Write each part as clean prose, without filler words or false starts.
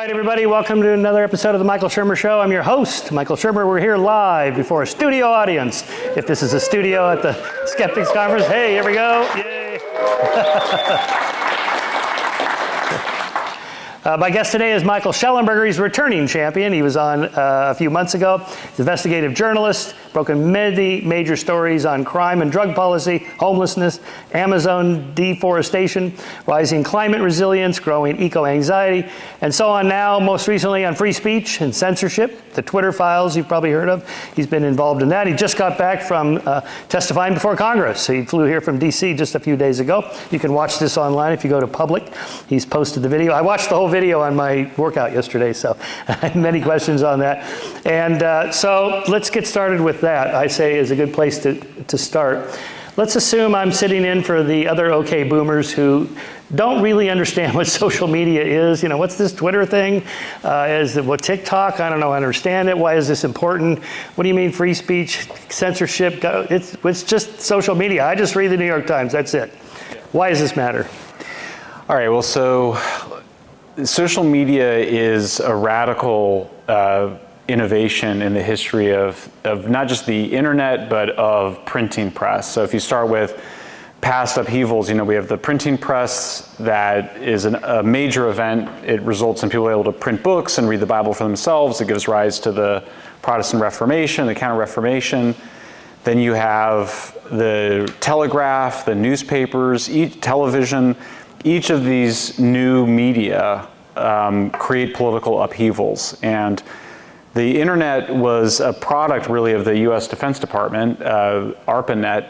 right, everybody, welcome to another episode of the Michael Shermer Show. I'm your host, Michael Shermer. We're here live before a studio audience. If this is a studio at the Skeptics Conference, hey, here we go. Yay. My guest today is Michael Shellenberger. He's a returning champion. He was on a few months ago. He's an investigative journalist, broken many major stories on crime and drug policy, homelessness, Amazon deforestation, rising climate resilience, growing eco-anxiety, and so on now, most recently on free speech and censorship, the Twitter files you've probably heard of. He's been involved in that. He just got back from testifying before Congress. He flew here from DC just a few days ago. You can watch this online if you go to Public. He's posted the video. I watched the whole video on my workout yesterday, so I have many questions on that. And so let's get started with that, I say is a good place to start. Let's assume I'm sitting in for the other okay boomers who don't really understand what social media is. You know, what's this Twitter thing? Is it what TikTok? I don't know, I understand it. Why is this important? What do you mean free speech, censorship? It's just social media. I just read the New York Times, that's it. Why does this matter? All right, well, so social media is a radical innovation in the history of not just the internet, but of printing press. So if you start with past upheavals, you know, we have the printing press that is a major event. It results in people able to print books and read the Bible for themselves. It gives rise to the Protestant Reformation, the Counter-Reformation. Then you have the telegraph, the newspapers, television. Each of these new media create political upheavals. And the internet was a product really of the US Defense Department, ARPANET,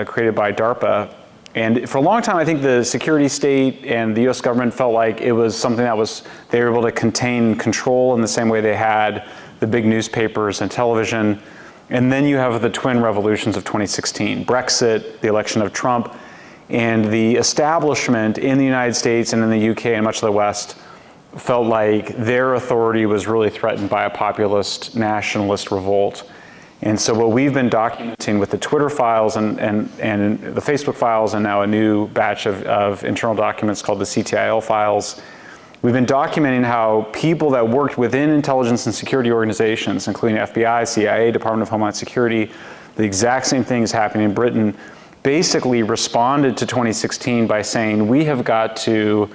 created by DARPA. And for a long time, I think the security state and the US government felt like it was something that they were able to contain and control in the same way they had the big newspapers and television. And then you have the twin revolutions of 2016, Brexit, the election of Trump, and the establishment in the United States and in the UK and much of the West felt like their authority was really threatened by a populist nationalist revolt. And so what we've been documenting with the Twitter files and the Facebook files and now a new batch of internal documents called the CTIL files, we've been documenting how people that worked within intelligence and security organizations, including FBI, CIA, Department of Homeland Security, the exact same thing is happening in Britain, basically responded to 2016 by saying, we have got to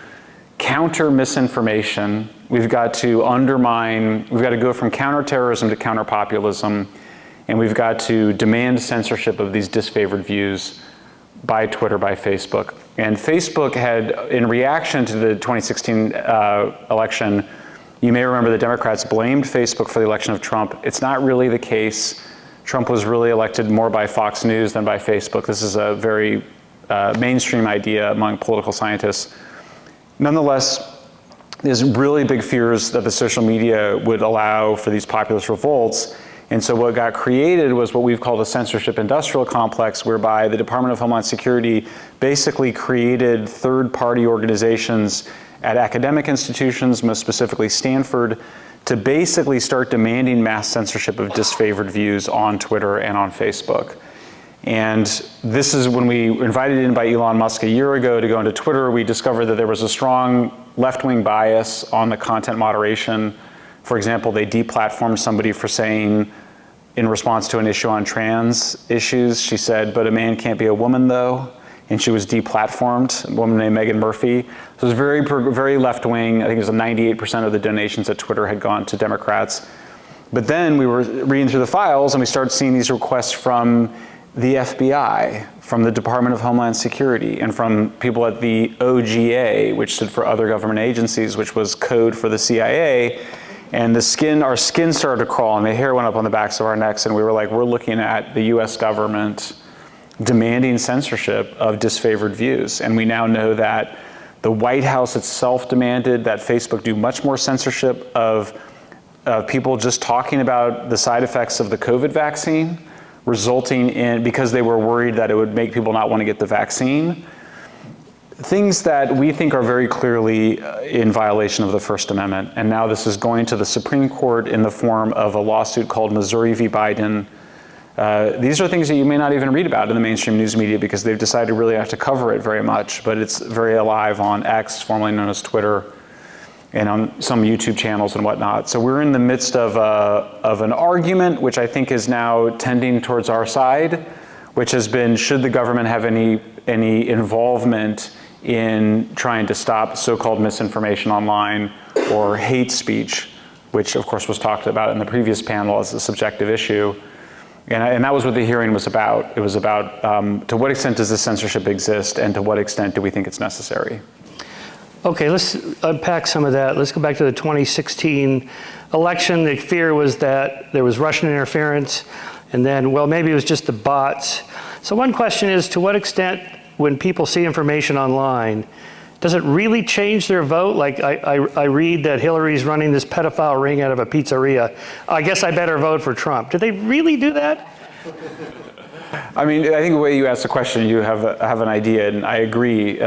counter misinformation, we've got to go from counterterrorism to counterpopulism, and we've got to demand censorship of these disfavored views by Twitter, by Facebook. And Facebook had, in reaction to the 2016 election, you may remember the Democrats blamed Facebook for the election of Trump. It's not really the case. Trump was really elected more by Fox News than by Facebook. This is a very mainstream idea among political scientists. Nonetheless, there's really big fears that the social media would allow for these populist revolts. And so what got created was what we've called a censorship industrial complex, whereby the Department of Homeland Security basically created third-party organizations at academic institutions, most specifically Stanford, to basically start demanding mass censorship of disfavored views on Twitter and on Facebook. And this is when we were invited in by Elon Musk a year ago to go into Twitter. We discovered that there was a strong left-wing bias on the content moderation. For example, they deplatformed somebody for saying, in response to an issue on trans issues, she said, but a man can't be a woman though. And she was deplatformed, a woman named Megan Murphy. So it was very left-wing. I think it was 98% of the donations at Twitter had gone to Democrats. But then we were reading through the files and we started seeing these requests from the FBI, from the Department of Homeland Security, and from people at the OGA, which stood for Other Government Agencies, which was code for the CIA. And our skin started to crawl and the hair went up on the backs of our necks, and we were like, we're looking at the US government demanding censorship of disfavored views. And we now know that the White House itself demanded that Facebook do much more censorship of people just talking about the side effects of the COVID vaccine, resulting in, because they were worried that it would make people not want to get the vaccine. Things that we think are very clearly in violation of the First Amendment. And now this is going to the Supreme Court in the form of a lawsuit called Missouri v. Biden. These are things that you may not even read about in the mainstream news media because they've decided really not to cover it very much, but it's very alive on X, formerly known as Twitter. and on some YouTube channels and whatnot. So we're in the midst of an argument, which I think is now tending towards our side, which has been, should the government have any involvement in trying to stop so-called misinformation online or hate speech, which of course was talked about in the previous panel as a subjective issue. And that was what the hearing was about. It was about to what extent does this censorship exist, and to what extent do we think it's necessary? Okay, let's unpack some of that. Let's go back to the 2016 election. The fear was that there was Russian interference, and then, well, maybe it was just the bots. So one question is, to what extent, when people see information online, does it really change their vote? Like, I read that Hillary's running this pedophile ring out of a pizzeria. I guess I better vote for Trump. Do they really do that? I mean, I think the way you ask the question, you have an idea, and I agree.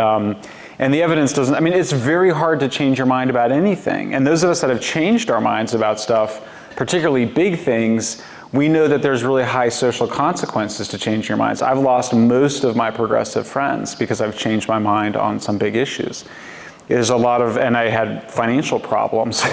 And the evidence doesn't, I mean, it's very hard to change your mind about anything. And those of us that have changed our minds about stuff, particularly big things, we know that there's really high social consequences to change your minds. I've lost most of my progressive friends because I've changed my mind on some big issues. There's a lot of, and I had financial problems,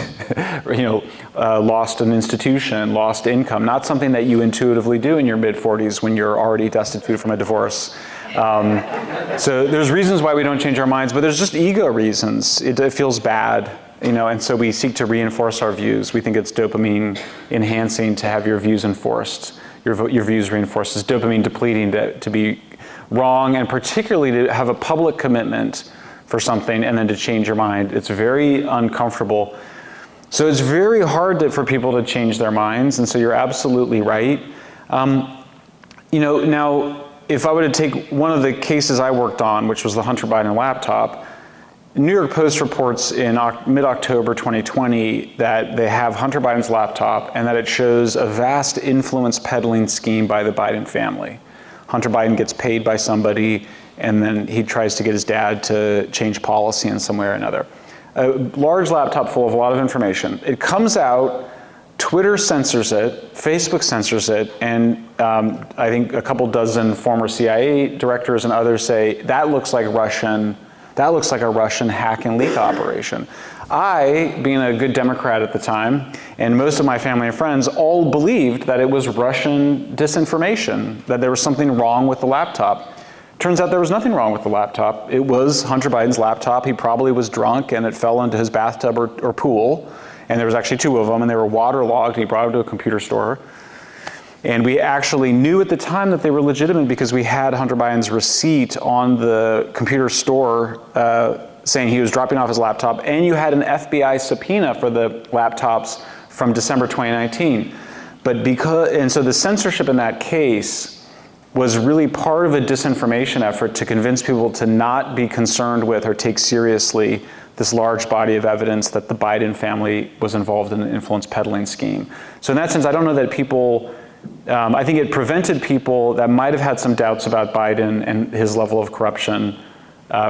lost an institution, lost income, not something that you intuitively do in your mid-40s when you're already destitute from a divorce. So there's reasons why we don't change our minds, but there's just ego reasons. It feels bad, and so we seek to reinforce our views. We think it's dopamine enhancing to have your views enforced, your views reinforced. It's dopamine depleting to be wrong, and particularly to have a public commitment for something and then to change your mind. It's very uncomfortable. So it's very hard for people to change their minds, and so you're absolutely right. Now, if I were to take one of the cases I worked on, which was the Hunter Biden laptop, New York Post reports in mid-October 2020 that they have Hunter Biden's laptop and that it shows a vast influence peddling scheme by the Biden family. Hunter Biden gets paid by somebody, and then he tries to get his dad to change policy in some way or another. A large laptop full of a lot of information. It comes out, Twitter censors it, Facebook censors it, and I think a couple dozen former CIA directors and others say that looks like a Russian hack and leak operation. I, being a good Democrat at the time, and most of my family and friends all believed that it was Russian disinformation, that there was something wrong with the laptop. Turns out there was nothing wrong with the laptop. It was Hunter Biden's laptop. He probably was drunk and it fell into his bathtub or pool. And there was actually two of them, and they were waterlogged. He brought them to a computer store. And we actually knew at the time that they were legitimate because we had Hunter Biden's receipt on the computer store saying he was dropping off his laptop, and you had an FBI subpoena for the laptops from December 2019. And so the censorship in that case was really part of a disinformation effort to convince people to not be concerned with or take seriously this large body of evidence that the Biden family was involved in an influence peddling scheme. So in that sense, I don't know that people, I think it prevented people that might have had some doubts about Biden and his level of corruption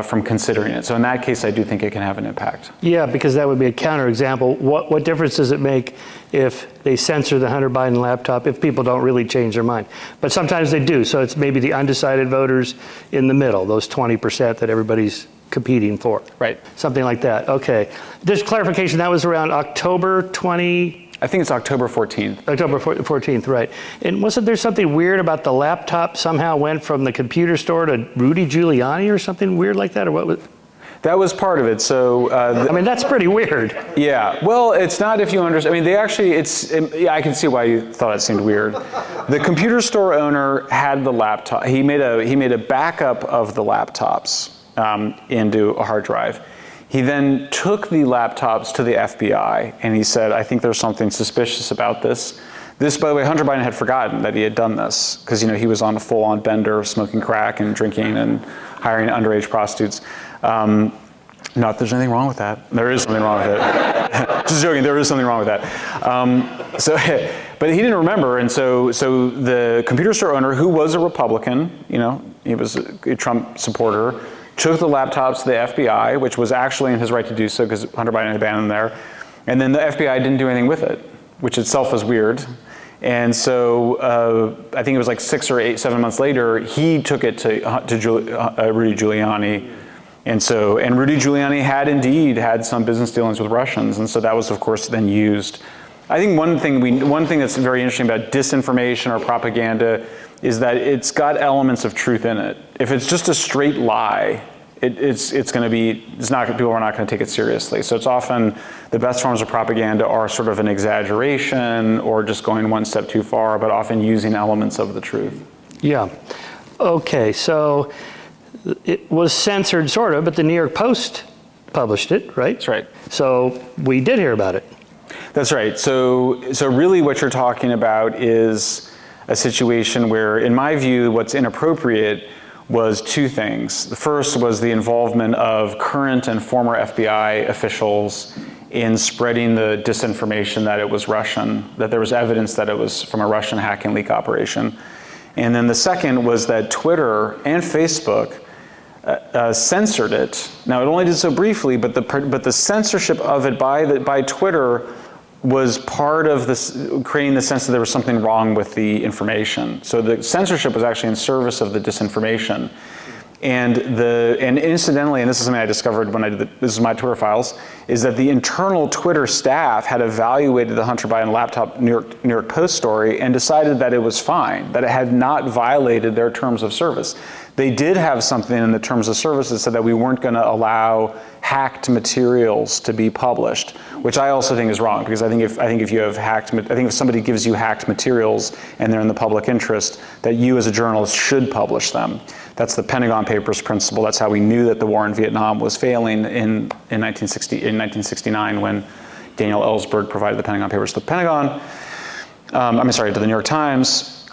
from considering it. So in that case, I do think it can have an impact. Yeah, because that would be a counterexample. What difference does it make if they censor the Hunter Biden laptop if people don't really change their mind? But sometimes they do. So it's maybe the undecided voters in the middle, those 20% that everybody's competing for. Right. Something like that. Okay. Just clarification, that was around October 20? I think it's October 14th. October 14th, right. And wasn't there something weird about the laptop somehow went from the computer store to Rudy Giuliani or something weird like that? Or what was? That was part of it. So I mean, that's pretty weird. Yeah. Well, it's not if you understand. I mean, they actually, yeah, I can see why you thought it seemed weird. The computer store owner had the laptop. He made a backup of the laptops into a hard drive. He then took the laptops to the FBI and he said, I think there's something suspicious about this. This, by the way, Hunter Biden had forgotten that he had done this because, he was on a full-on bender, smoking crack and drinking and hiring underage prostitutes. Not that there's anything wrong with that. There is something wrong with it. Just joking, there is something wrong with that. But he didn't remember, and so the computer store owner, who was a Republican, he was a Trump supporter, took the laptops to the FBI, which was actually in his right to do so because Hunter Biden had abandoned them there. And then the FBI didn't do anything with it, which itself was weird. And so I think it was like 6 or 7 months later, he took it to Rudy Giuliani. And Rudy Giuliani had indeed had some business dealings with Russians, and so that was, of course, then used. I think one thing that's very interesting about disinformation or propaganda is that it's got elements of truth in it. If it's just a straight lie, people are not going to take it seriously. So it's often the best forms of propaganda are sort of an exaggeration or just going one step too far, but often using elements of the truth. Yeah. Okay, so it was censored, sort of, but the New York Post published it, right? That's right. So we did hear about it. That's right. So really what you're talking about is a situation where, in my view, what's inappropriate was two things. The first was the involvement of current and former FBI officials in spreading the disinformation that it was Russian, that there was evidence that it was from a Russian hack and leak operation. And then the second was that Twitter and Facebook censored it. Now, it only did so briefly, but the censorship of it by Twitter was part of this, creating the sense that there was something wrong with the information. So the censorship was actually in service of the disinformation. And incidentally, and this is something I discovered when this is my Twitter files, is that the internal Twitter staff had evaluated the Hunter Biden laptop New York Post story and decided that it was fine, that it had not violated their terms of service. They did have something in the terms of service that said that we weren't going to allow hacked materials to be published, which I also think is wrong, because I think if you have if somebody gives you hacked materials and they're in the public interest, that you as a journalist should publish them. That's the Pentagon Papers principle. That's how we knew that the war in Vietnam was failing in 1969 when Daniel Ellsberg provided the Pentagon Papers to the Pentagon. To the New York Times.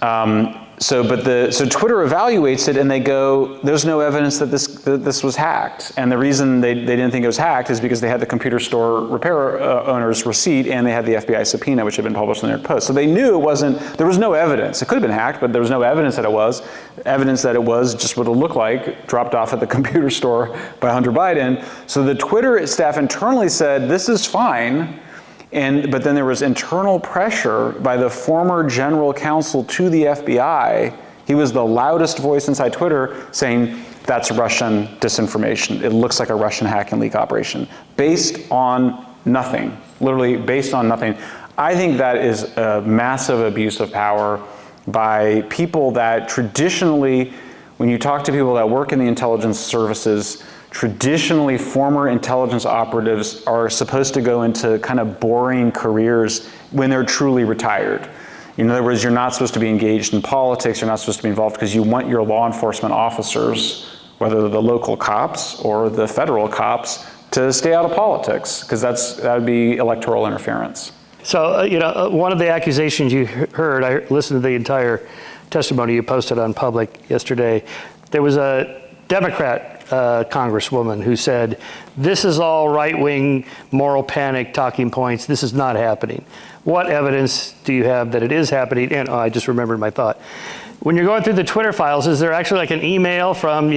So Twitter evaluates it and they go, there's no evidence that this was hacked. And the reason they didn't think it was hacked is because they had the computer store repair owner's receipt and they had the FBI subpoena, which had been published in the New York Post. So they knew there was no evidence. It could have been hacked, but there was no evidence that it was. Evidence that it was just what it looked like, dropped off at the computer store by Hunter Biden. So the Twitter staff internally said, this is fine. But then there was internal pressure by the former general counsel to the FBI. He was the loudest voice inside Twitter saying, that's Russian disinformation. It looks like a Russian hack and leak operation. Based on nothing, literally based on nothing. I think that is a massive abuse of power by people that traditionally, when you talk to people that work in the intelligence services, traditionally, former intelligence operatives are supposed to go into kind of boring careers when they're truly retired. In other words, you're not supposed to be engaged in politics, you're not supposed to be involved because you want your law enforcement officers, whether they're the local cops or the federal cops, to stay out of politics, because that would be electoral interference. So, one of the accusations you heard, I listened to the entire testimony you posted on Public yesterday. There was a Democrat congresswoman who said, this is all right-wing moral panic talking points. This is not happening. What evidence do you have that it is happening? And I just remembered my thought. When you're going through the Twitter files, is there actually like an email from,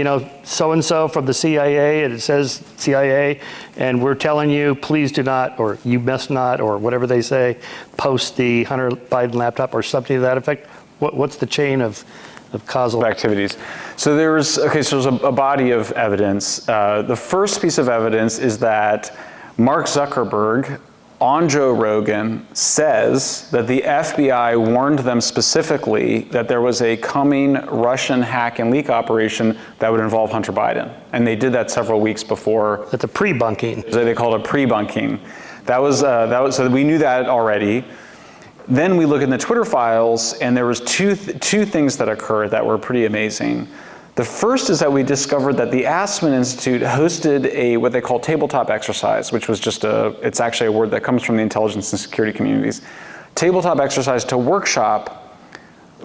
so-and-so from the CIA, and it says CIA, and we're telling you, please do not, or you must not, or whatever they say, post the Hunter Biden laptop or something to that effect? What's the chain of causal activities? So there's a body of evidence. The first piece of evidence is that Mark Zuckerberg on Joe Rogan says that the FBI warned them specifically that there was a coming Russian hack and leak operation that would involve Hunter Biden. And they did that several weeks before. That's a pre-bunking. They called it pre-bunking. So we knew that already. Then we look in the Twitter files, and there was two things that occurred that were pretty amazing. The first is that we discovered that the Aspen Institute hosted what they call tabletop exercise, which was it's actually a word that comes from the intelligence and security communities. Tabletop exercise to workshop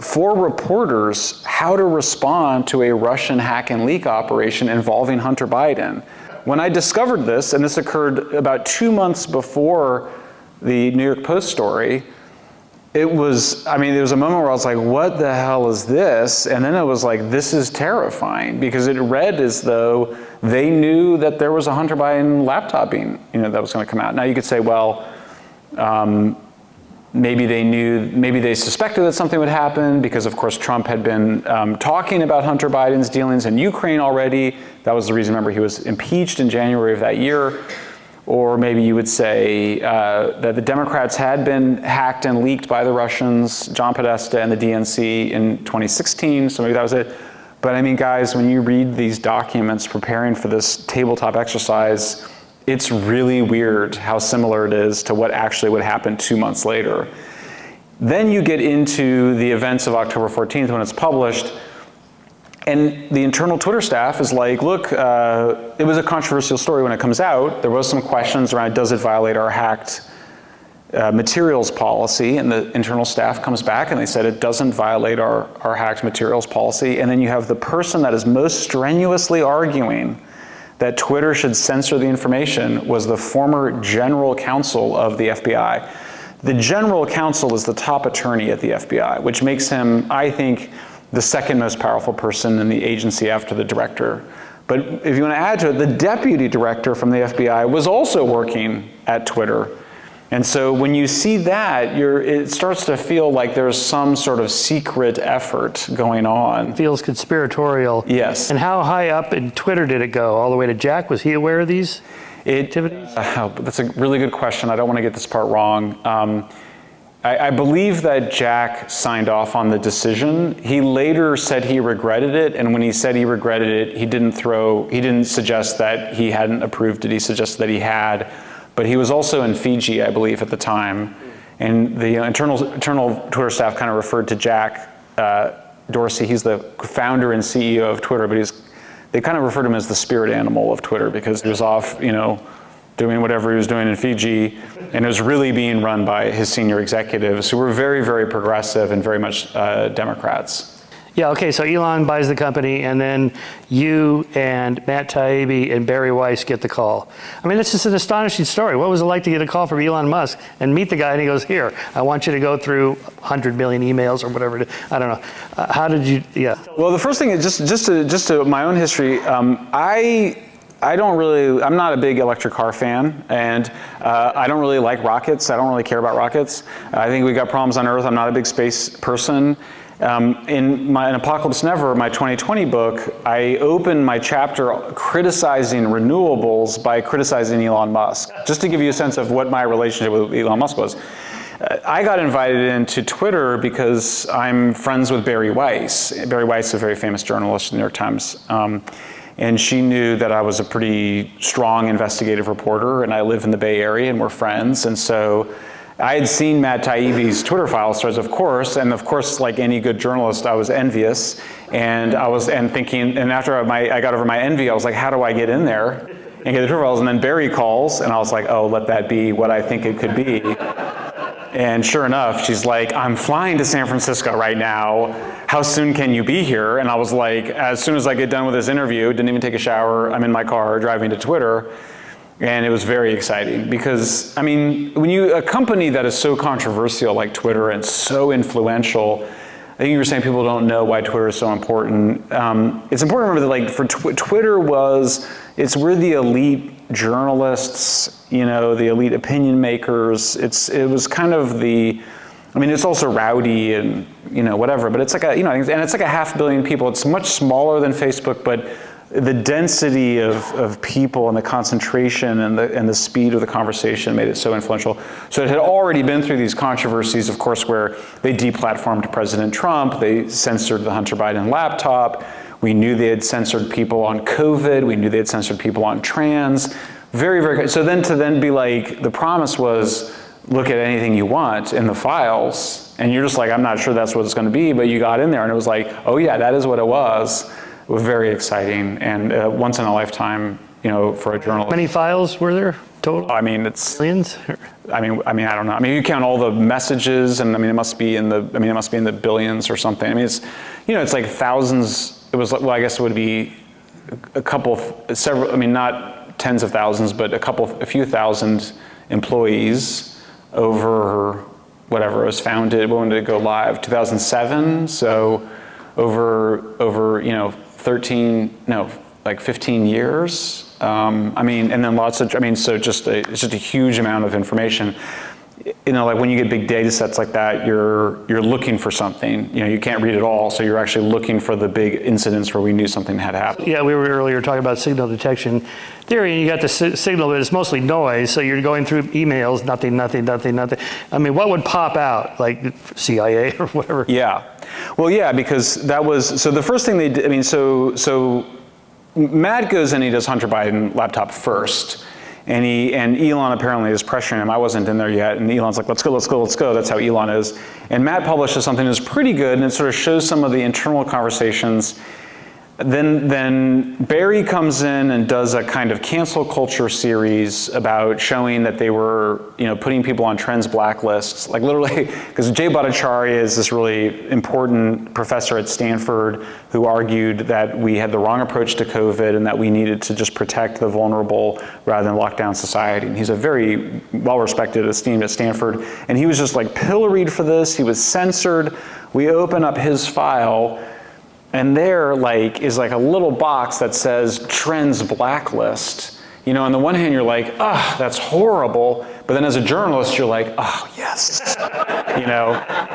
for reporters how to respond to a Russian hack and leak operation involving Hunter Biden. When I discovered this, and this occurred about 2 months before the New York Post story, there was a moment where I was like, what the hell is this? And then it was like, this is terrifying, because it read as though they knew that there was a Hunter Biden laptop that was going to come out. Now you could say, well, maybe they suspected that something would happen because, of course, Trump had been talking about Hunter Biden's dealings in Ukraine already. That was the reason, remember, he was impeached in January of that year. Or maybe you would say that the Democrats had been hacked and leaked by the Russians, John Podesta and the DNC in 2016, so maybe that was it. But I mean, guys, when you read these documents preparing for this tabletop exercise, it's really weird how similar it is to what actually would happen 2 months later. Then you get into the events of October 14th when it's published, and the internal Twitter staff is like, look, it was a controversial story when it comes out. There was some questions around, does it violate our hacked materials policy? And the internal staff comes back and they said it doesn't violate our hacked materials policy. And then you have the person that is most strenuously arguing that Twitter should censor the information was the former general counsel of the FBI. The general counsel is the top attorney at the FBI, which makes him, I think, the second most powerful person in the agency after the director. But if you want to add to it, the deputy director from the FBI was also working at Twitter. And so when you see that, it starts to feel like there's some sort of secret effort going on. It feels conspiratorial. Yes. And how high up in Twitter did it go? All the way to Jack? Was he aware of these activities? That's a really good question. I don't want to get this part wrong. I believe that Jack signed off on the decision. He later said he regretted it, and when he said he regretted it, he didn't suggest that he hadn't approved it. He suggested that he had. But he was also in Fiji, I believe, at the time. And the internal Twitter staff kind of referred to Jack Dorsey. He's the founder and CEO of Twitter, but they kind of referred to him as the spirit animal of Twitter because he was off, doing whatever he was doing in Fiji, and it was really being run by his senior executives who were very, very progressive and very much Democrats. Yeah, okay, so Elon buys the company, and then you and Matt Taibbi and Barry Weiss get the call. I mean, it's just an astonishing story. What was it like to get a call from Elon Musk and meet the guy, and he goes, here, I want you to go through 100 million emails or whatever. I don't know. How did you, yeah. Well, the first thing is just to my own history, I'm not a big electric car fan, and I don't really like rockets. I don't really care about rockets. I think we've got problems on Earth. I'm not a big space person. In Apocalypse Never, my 2020 book, I open my chapter criticizing renewables by criticizing Elon Musk, just to give you a sense of what my relationship with Elon Musk was. I got invited into Twitter because I'm friends with Barry Weiss. Barry Weiss is a very famous journalist in the New York Times. And she knew that I was a pretty strong investigative reporter, and I live in the Bay Area, and we're friends. And so I had seen Matt Taibbi's Twitter file stories, of course, and of course, like any good journalist, I was envious, and thinking, and after I got over my envy, I was like, how do I get in there and get the Twitter files? And then Barry calls, and I was like, oh, let that be what I think it could be. And sure enough, she's like, I'm flying to San Francisco right now. How soon can you be here? And I was like, as soon as I get done with this interview, didn't even take a shower, I'm in my car driving to Twitter. And it was very exciting because, I mean, a company that is so controversial like Twitter and so influential, I think you were saying people don't know why Twitter is so important. It's important to remember that, like, for Twitter we're the elite journalists, the elite opinion makers. It was kind of it's also rowdy and, whatever, but it's like and it's like 500 million people. It's much smaller than Facebook, but the density of people and the concentration and the speed of the conversation made it so influential. So it had already been through these controversies, of course, where they deplatformed President Trump, they censored the Hunter Biden laptop, we knew they had censored people on COVID, we knew they had censored people on trans, very, very, so then to be like, the promise was, look at anything you want in the files, and you're just like, I'm not sure that's what it's gonna be, but you got in there and it was like, oh yeah, that is what it was. It was very exciting and once in a lifetime, for a journalist. How many files were there total? I mean, it's millions. I don't know. I mean, you count all the messages, and it must be in the billions or something. I mean, it's, it's like thousands. It was, well, I guess it would be several. I mean, not tens of thousands, but a few thousand employees over whatever it was founded. When did it go live? 2007. So over 15 years. And then so it's just a huge amount of information. like when you get big data sets like that, you're looking for something. You can't read it all, so you're actually looking for the big incidents where we knew something had happened. Yeah, we were earlier talking about signal detection theory, and you got the signal, but it's mostly noise, so you're going through emails, nothing. I mean, what would pop out, like CIA or whatever? Yeah. Well, yeah, because that was, so the first thing they did, I mean, so Matt goes and he does Hunter Biden laptop first. And Elon apparently is pressuring him. I wasn't in there yet. And Elon's like, let's go. That's how Elon is. And Matt publishes something that's pretty good, and it sort of shows some of the internal conversations. Then Barry comes in and does a kind of cancel culture series about showing that they were, putting people on trends blacklists, like literally, because Jay Bhattacharya is this really important professor at Stanford who argued that we had the wrong approach to COVID and that we needed to just protect the vulnerable rather than lock down society. And he's a very well-respected, esteemed at Stanford, and he was just like pilloried for this. He was censored. We open up his file, and there is a little box that says trends blacklist. On the one hand, you're like, that's horrible. But then as a journalist, you're like, oh, yes.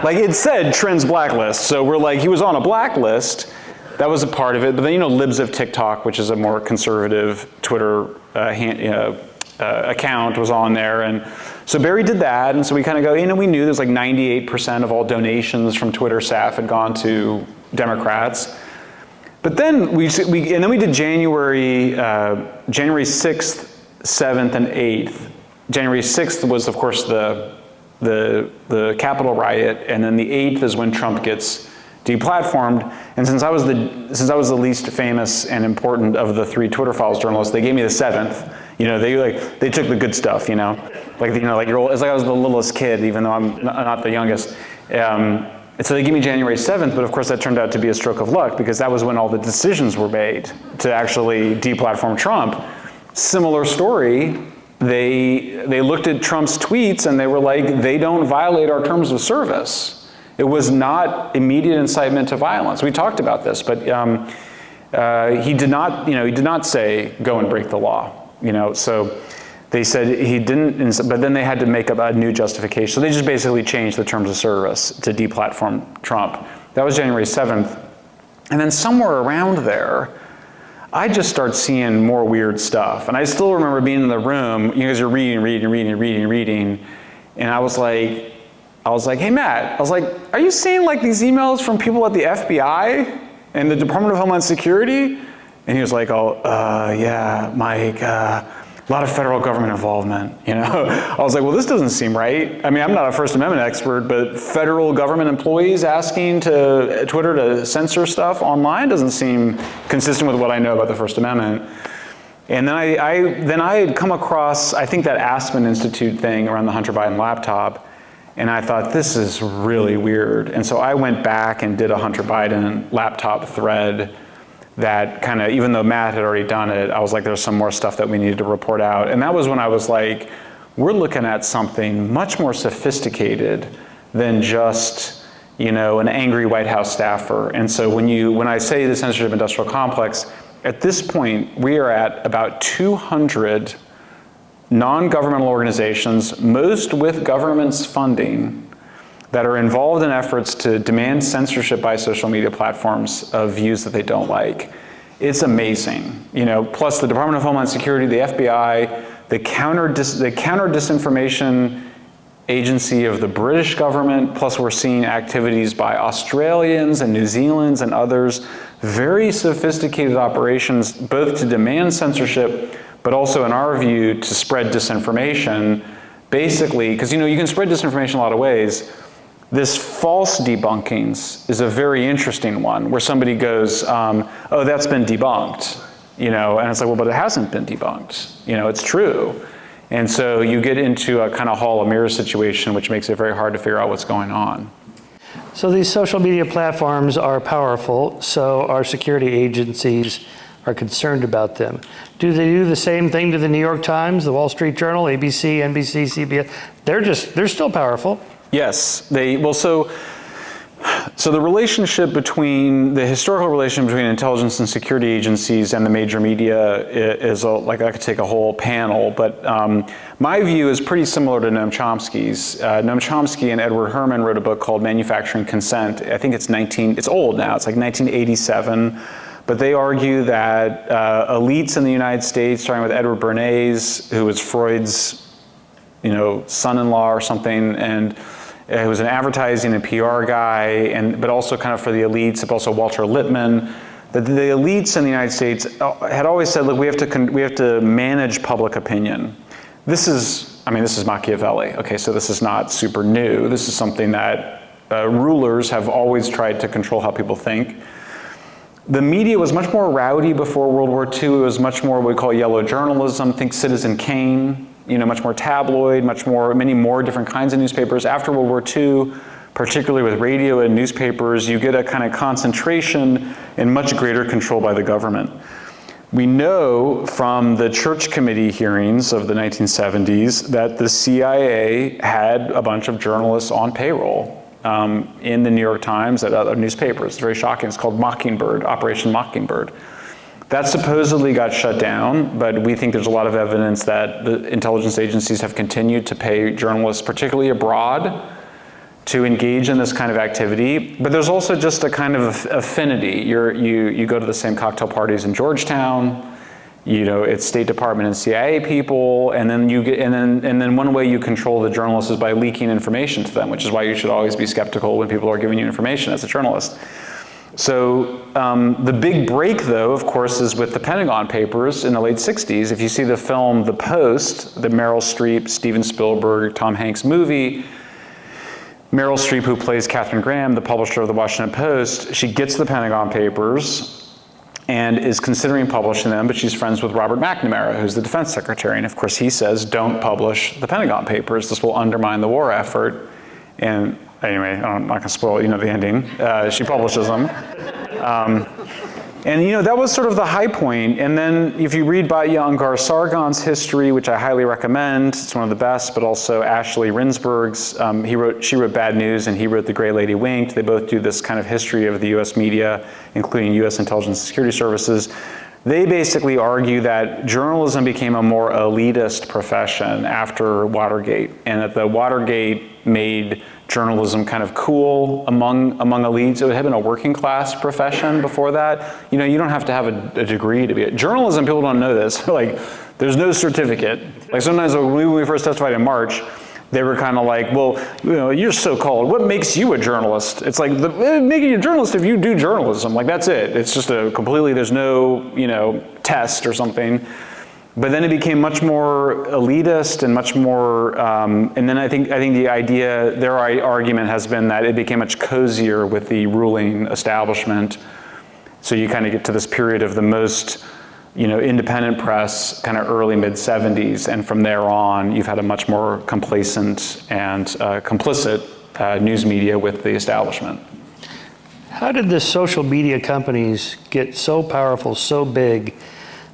Like it said trends blacklist. So we're like, he was on a blacklist. That was a part of it. But then, Libs of TikTok, which is a more conservative Twitter account, was on there. And so Barry did that. And so we kind of go, we knew there's like 98% of all donations from Twitter staff had gone to Democrats. But then we did January 6th, 7th, and 8th. January 6th was, of course, the Capitol riot, and then the 8th is when Trump gets deplatformed. And since I was the least famous and important of the 3 Twitter Files journalists, they gave me the 7th. They took the good stuff. It's like I was the littlest kid, even though I'm not the youngest. And so they gave me January 7th, but of course that turned out to be a stroke of luck because that was when all the decisions were made to actually deplatform Trump. Similar story, they looked at Trump's tweets and they were like, they don't violate our terms of service. It was not immediate incitement to violence. We talked about this, but he did not say go and break the law. So they said he didn't, but then they had to make up a new justification. So they just basically changed the terms of service to deplatform Trump. That was January 7th. And then somewhere around there, I just start seeing more weird stuff. And I still remember being in the room, you guys are reading. And I was like, hey Matt, are you seeing like these emails from people at the FBI and the Department of Homeland Security? And he was like, yeah, Mike, a lot of federal government involvement, I was like, well, this doesn't seem right. I mean, I'm not a First Amendment expert, but federal government employees asking Twitter to censor stuff online doesn't seem consistent with what I know about the First Amendment. And then I had come across, I think, that Aspen Institute thing around the Hunter Biden laptop, and I thought, this is really weird. And so I went back and did a Hunter Biden laptop thread that kind of, even though Matt had already done it, I was like, there's some more stuff that we needed to report out. And that was when I was like, we're looking at something much more sophisticated than just, an angry White House staffer. And so when I say the censorship industrial complex, at this point, we are at about 200 non-governmental organizations, most with government's funding, that are involved in efforts to demand censorship by social media platforms of views that they don't like. It's amazing. Plus the Department of Homeland Security, the FBI, the counter disinformation agency of the British government, plus we're seeing activities by Australians and New Zealanders and others, very sophisticated operations, both to demand censorship, but also in our view, to spread disinformation. Basically, because you can spread disinformation a lot of ways. This false debunkings is a very interesting one, where somebody goes, oh, that's been debunked, and it's like, well, but it hasn't been debunked. It's true. And so you get into a kind of hall of mirrors situation, which makes it very hard to figure out what's going on. So these social media platforms are powerful, so our security agencies are concerned about them. Do they do the same thing to the New York Times, the Wall Street Journal, ABC, NBC, CBS? They're still powerful. Yes, so So the historical relationship between intelligence and security agencies and the major media is like I could take a whole panel, but my view is pretty similar to Noam Chomsky's. Noam Chomsky and Edward Herman wrote a book called Manufacturing Consent. I think it's old now, it's like 1987, but they argue that elites in the United States, starting with Edward Bernays, who was Freud's, son-in-law or something, and he was an advertising and PR guy, but also kind of for the elites, but also Walter Lippmann. The elites in the United States had always said, look, we have to manage public opinion. This is Machiavelli. Okay, so this is not super new. This is something that rulers have always tried to control how people think. The media was much more rowdy before World War II. It was much more what we call yellow journalism. Think Citizen Kane. Much more tabloid, many more different kinds of newspapers. After World War II, particularly with radio and newspapers, you get a kind of concentration and much greater control by the government. We know from the Church Committee hearings of the 1970s that the CIA had a bunch of journalists on payroll in the New York Times and other newspapers. It's very shocking. It's called Mockingbird, Operation Mockingbird. That supposedly got shut down, but we think there's a lot of evidence that the intelligence agencies have continued to pay journalists, particularly abroad, to engage in this kind of activity. But there's also just a kind of affinity. You go to the same cocktail parties in Georgetown, it's State Department and CIA people, and then one way you control the journalists is by leaking information to them, which is why you should always be skeptical when people are giving you information as a journalist. So the big break, though, of course, is with the Pentagon Papers in the late 60s. If you see the film The Post, the Meryl Streep, Steven Spielberg, Tom Hanks movie, Meryl Streep, who plays Katharine Graham, the publisher of the Washington Post, she gets the Pentagon Papers and is considering publishing them, but she's friends with Robert McNamara, who's the defense secretary. And of course, he says, don't publish the Pentagon Papers. This will undermine the war effort. And anyway, I'm not going to spoil, the ending. She publishes them. That was sort of the high point. And then if you read Batya Ungar-Sargon's history, which I highly recommend, it's one of the best, but also Ashley Rinsberg's, she wrote Bad News and he wrote The Gray Lady Winked. They both do this kind of history of the US media, including US intelligence and security services. They basically argue that journalism became a more elitist profession after Watergate, and that the Watergate made journalism kind of cool among elites. It had been a working class profession before that. You don't have to have a degree to be journalism. People don't know this. Like, there's no certificate. Like sometimes when we first testified in March, they were kind of like, well, you're so-called. What makes you a journalist? It's like, making you a journalist if you do journalism. Like, that's it. It's just there's no, test or something. But then it became much more elitist and much more, and then I think the idea, their argument has been that it became much cozier with the ruling establishment. So you kind of get to this period of the most, independent press, kind of early mid-70s, and from there on, you've had a much more complacent and complicit news media with the establishment. How did the social media companies get so powerful, so big?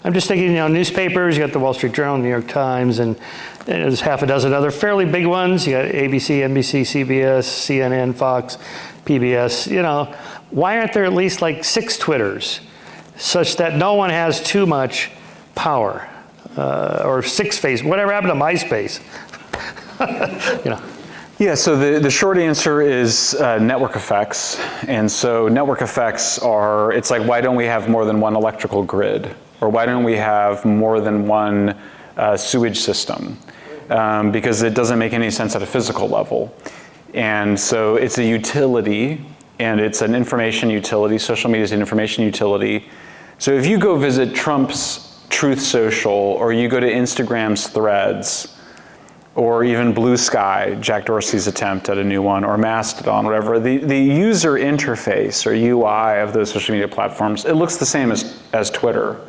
I'm just thinking, newspapers, you got the Wall Street Journal, New York Times, and there's half a dozen other fairly big ones. You got ABC, NBC, CBS, CNN, Fox, PBS. Why aren't there at least like 6 Twitters, such that no one has too much power? Or 6 Facebook, whatever happened to MySpace? Yeah, so the short answer is network effects. And so network effects it's like, why don't we have more than one electrical grid? Or why don't we have more than one sewage system? Because it doesn't make any sense at a physical level. And so it's a utility, and it's an information utility. Social media is an information utility. So if you go visit Trump's Truth Social, or you go to Instagram's Threads, or even Blue Sky, Jack Dorsey's attempt at a new one, or Mastodon, whatever, the user interface or UI of those social media platforms, it looks the same as Twitter.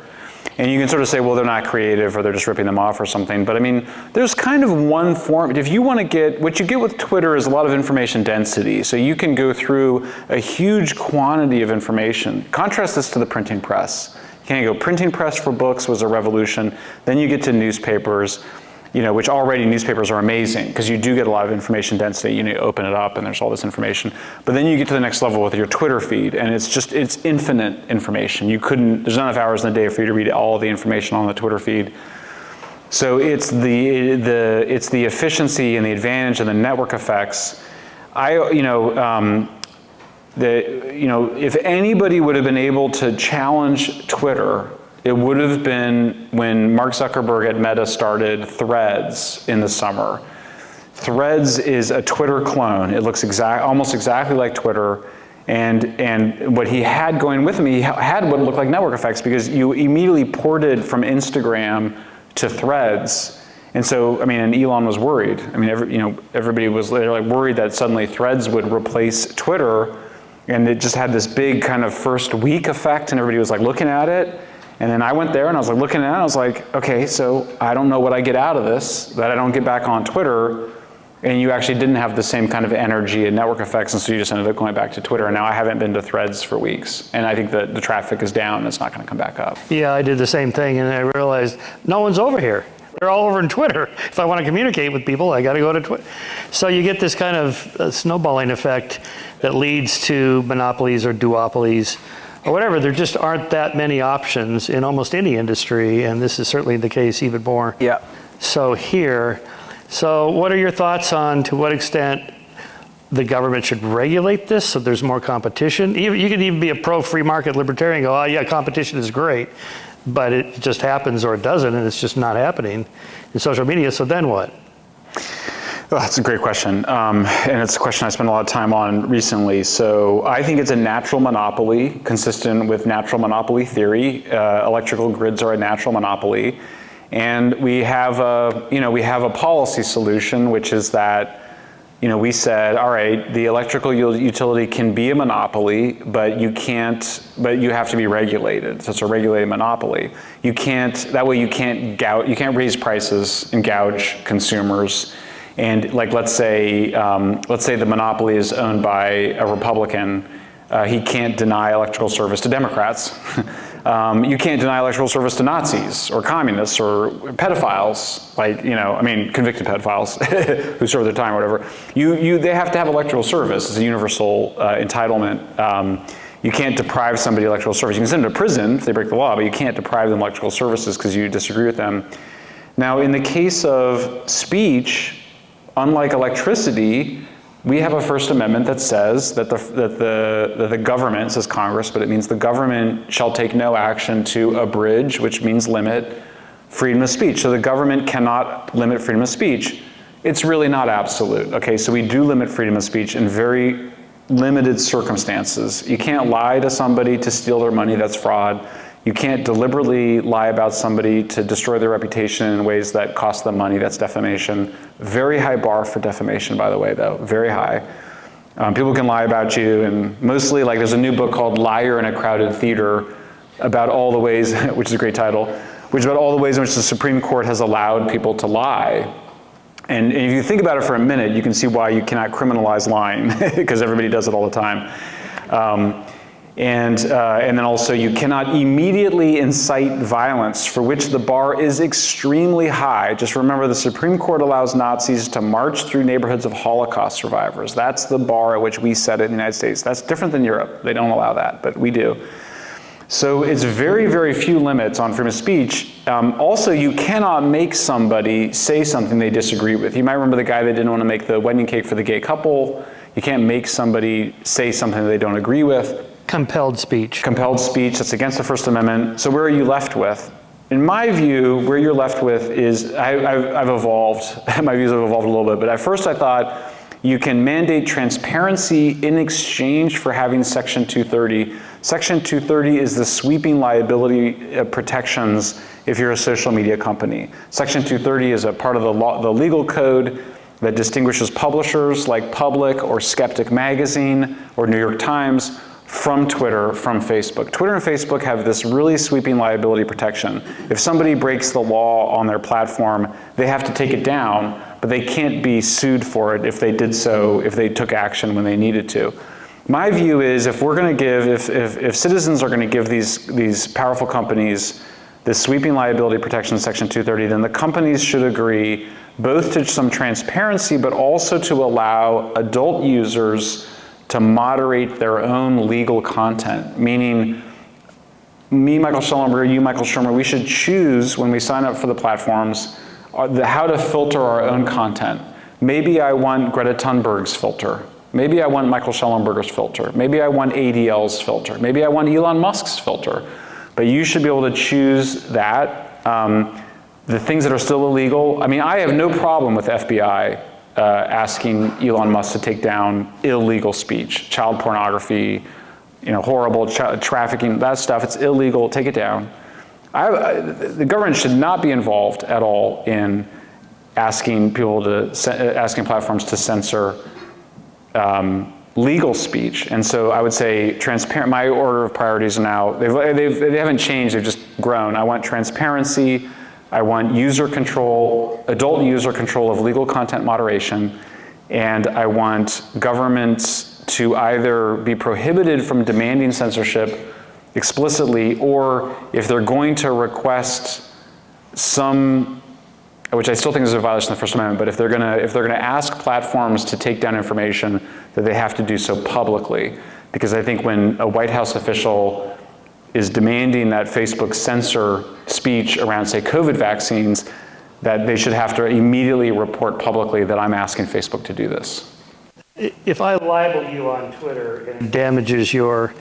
And you can sort of say, well, they're not creative or they're just ripping them off or something. But I mean, there's kind of one form. If you want to get, what you get with Twitter is a lot of information density. So you can go through a huge quantity of information. Contrast this to the printing press. You can go, printing press for books was a revolution. Then you get to newspapers. which already newspapers are amazing because you do get a lot of information density. You open it up and there's all this information. But then you get to the next level with your Twitter feed, and it's infinite information. There's not enough hours in the day for you to read all the information on the Twitter feed. So it's the efficiency and the advantage and the network effects. If anybody would have been able to challenge Twitter, it would have been when Mark Zuckerberg at Meta started Threads in the summer. Threads is a Twitter clone. It looks almost exactly like Twitter. And what he had going with him, he had what looked like network effects because you immediately ported from Instagram to Threads. And so, and Elon was worried. Everybody was worried that suddenly Threads would replace Twitter. And it just had this big kind of first week effect, and everybody was looking at it. And then I went there and I was looking at it, and I was like, okay, so I don't know what I get out of this, that I don't get back on Twitter. And you actually didn't have the same kind of energy and network effects, and so you just ended up going back to Twitter. And now I haven't been to Threads for weeks. And I think that the traffic is down, and it's not gonna come back up. Yeah, I did the same thing, and I realized no one's over here. They're all over in Twitter. If I want to communicate with people, I got to go to Twitter. So you get this kind of snowballing effect that leads to monopolies or duopolies or whatever. There just aren't that many options in almost any industry, and this is certainly the case even more. Yeah. So what are your thoughts on to what extent the government should regulate this so there's more competition? You could even be a pro-free market libertarian and go, oh yeah, competition is great. But it just happens or it doesn't, and it's just not happening in social media, so then what? Well, that's a great question, and it's a question I spent a lot of time on recently. So I think it's a natural monopoly, consistent with natural monopoly theory. Electrical grids are a natural monopoly, and we have a policy solution, which is that we said, all right, the electrical utility can be a monopoly, but you have to be regulated. So it's a regulated monopoly. You can't raise prices and gouge consumers. And let's say the monopoly is owned by a Republican, he can't deny electrical service to Democrats. You can't deny electrical service to Nazis or communists or pedophiles, convicted pedophiles who serve their time or whatever. They have to have electrical service. It's a universal entitlement. You can't deprive somebody of electrical service. You can send them to prison if they break the law, but you can't deprive them of electrical services because you disagree with them. Now, in the case of speech, unlike electricity, we have a First Amendment that says that the government, says Congress, but it means the government shall take no action to abridge, which means limit, freedom of speech. So the government cannot limit freedom of speech. It's really not absolute. Okay, so we do limit freedom of speech in very limited circumstances. You can't lie to somebody to steal their money, that's fraud. You can't deliberately lie about somebody to destroy their reputation in ways that cost them money, that's defamation. Very high bar for defamation, by the way, though, very high. People can lie about you, and mostly, there's a new book called Liar in a Crowded Theater about all the ways, which is a great title, which is about all the ways in which the Supreme Court has allowed people to lie. And if you think about it for a minute, you can see why you cannot criminalize lying, because everybody does it all the time. And then also you cannot immediately incite violence, for which the bar is extremely high. Just remember, the Supreme Court allows Nazis to march through neighborhoods of Holocaust survivors. That's the bar at which we set it in the United States. That's different than Europe. They don't allow that, but we do. So it's very, very few limits on freedom of speech. Also, you cannot make somebody say something they disagree with. You might remember the guy that didn't want to make the wedding cake for the gay couple. You can't make somebody say something they don't agree with. Compelled speech. Compelled speech, that's against the First Amendment. So where are you left with? In my view, where you're left with is, I've evolved, my views have evolved a little bit, but at first I thought you can mandate transparency in exchange for having Section 230. Section 230 is the sweeping liability protections if you're a social media company. Section 230 is a part of the legal code that distinguishes publishers like Public or Skeptic magazine or New York Times from Twitter, from Facebook. Twitter and Facebook have this really sweeping liability protection. If somebody breaks the law on their platform, they have to take it down, but they can't be sued for it if they did so, if they took action when they needed to. My view is if we're going to give, if citizens are going to give these powerful companies this sweeping liability protection section 230, then the companies should agree both to some transparency, but also to allow adult users to moderate their own legal content. Meaning, me, Michael Shellenberger, you, Michael Shermer, we should choose when we sign up for the platforms how to filter our own content. Maybe I want Greta Thunberg's filter. Maybe I want Michael Shellenberger's filter. Maybe I want ADL's filter. Maybe I want Elon Musk's filter. But you should be able to choose that. The things that are still illegal, I mean, I have no problem with FBI asking Elon Musk to take down illegal speech, child pornography, horrible trafficking, that stuff. It's illegal, take it down. The government should not be involved at all in asking platforms to censor legal speech. And so I would say my order of priorities are now, they haven't changed, they've just grown. I want transparency, I want user control, adult user control of legal content moderation, and I want governments to either be prohibited from demanding censorship explicitly, or if they're going to request some, which I still think is a violation of the First Amendment, but if they're gonna ask platforms to take down information, that they have to do so publicly. Because I think when a White House official is demanding that Facebook censor speech around, say, COVID vaccines, that they should have to immediately report publicly that I'm asking Facebook to do this. If I libel you on Twitter and it damages your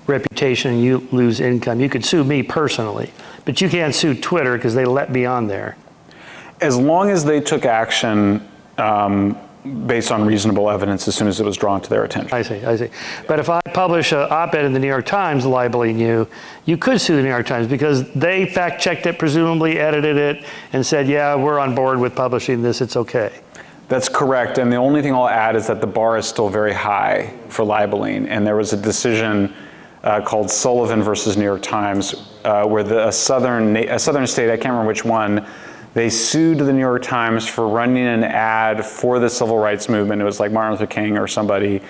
reputation and you lose income, you could sue me personally, but you can't sue Twitter because they let me on there. As long as they took action based on reasonable evidence as soon as it was drawn to their attention. I see. But if I publish an op-ed in the New York Times libeling you, you could sue the New York Times because they fact-checked it, presumably edited it, and said, yeah, we're on board with publishing this, it's okay. That's correct, and the only thing I'll add is that the bar is still very high for libeling, and there was a decision called Sullivan versus New York Times, where a southern state, I can't remember which one, they sued the New York Times for running an ad for the civil rights movement. It was like Martin Luther King or somebody,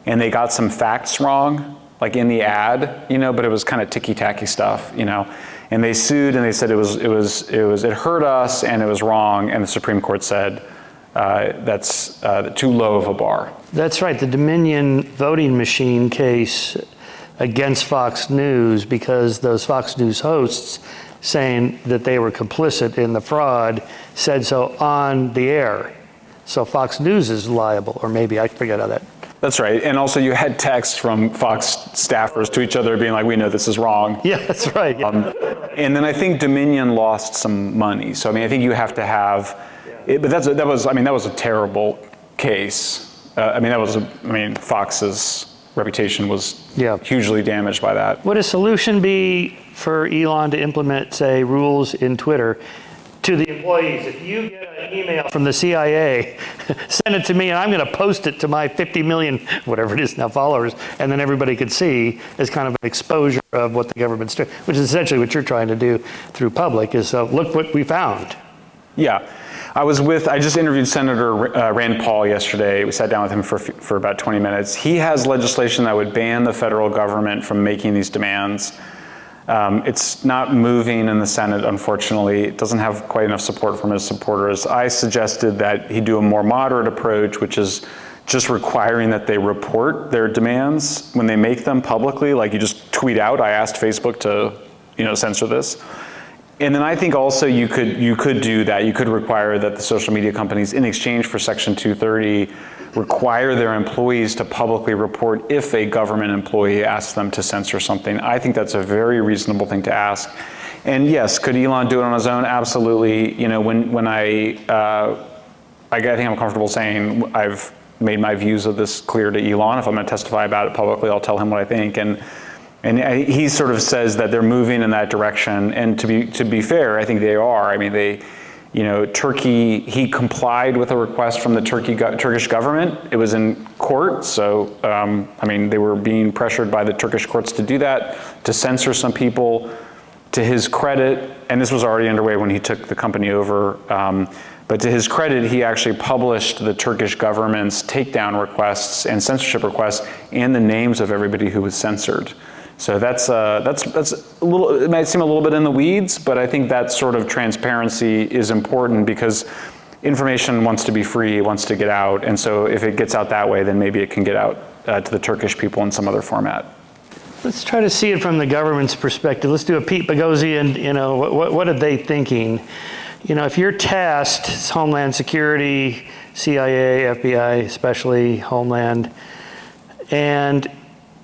and they got some facts wrong, like in the ad, but it was kind of ticky-tacky stuff, And they sued and they said it hurt us and it was wrong, and the Supreme Court said that's too low of a bar. That's right. The Dominion voting machine case against Fox News, because those Fox News hosts saying that they were complicit in the fraud said so on the air. So Fox News is liable, or maybe I forget how that. That's right. And also you had texts from Fox staffers to each other being like, we know this is wrong. Yeah, that's right. Yeah. And then I think Dominion lost some money. So I think you have to have, but that was a terrible case. Fox's reputation was hugely damaged by that. Would a solution be for Elon to implement, say, rules in Twitter to the employees? If you get an email from the CIA, send it to me and I'm going to post it to my 50 million, whatever it is now, followers, and then everybody could see as kind of an exposure of what the government's doing, which is essentially what you're trying to do through public, is look what we found. Yeah. I just interviewed Senator Rand Paul yesterday. We sat down with him for about 20 minutes. He has legislation that would ban the federal government from making these demands. It's not moving in the Senate, unfortunately. It doesn't have quite enough support from his supporters. I suggested that he do a more moderate approach, which is just requiring that they report their demands when they make them publicly. Like you just tweet out, I asked Facebook to, censor this. And then I think also you could do that. You could require that the social media companies, in exchange for Section 230, require their employees to publicly report if a government employee asks them to censor something. I think that's a very reasonable thing to ask. And yes, could Elon do it on his own? Absolutely. When I think I'm comfortable saying I've made my views of this clear to Elon. If I'm going to testify about it publicly, I'll tell him what I think. And he sort of says that they're moving in that direction. And to be fair, I think they are. Turkey, he complied with a request from the Turkish government. It was in court, so they were being pressured by the Turkish courts to do that, to censor some people. To his credit, and this was already underway when he took the company over, but to his credit, he actually published the Turkish government's takedown requests and censorship requests and the names of everybody who was censored. So that's a little, it might seem a little bit in the weeds, but I think that sort of transparency is important because information wants to be free, wants to get out, and so if it gets out that way, then maybe it can get out to the Turkish people in some other format. Let's try to see it from the government's perspective. Let's do a Pete Boghossian, what are they thinking? If you're tasked, it's Homeland Security, CIA, FBI, especially Homeland, and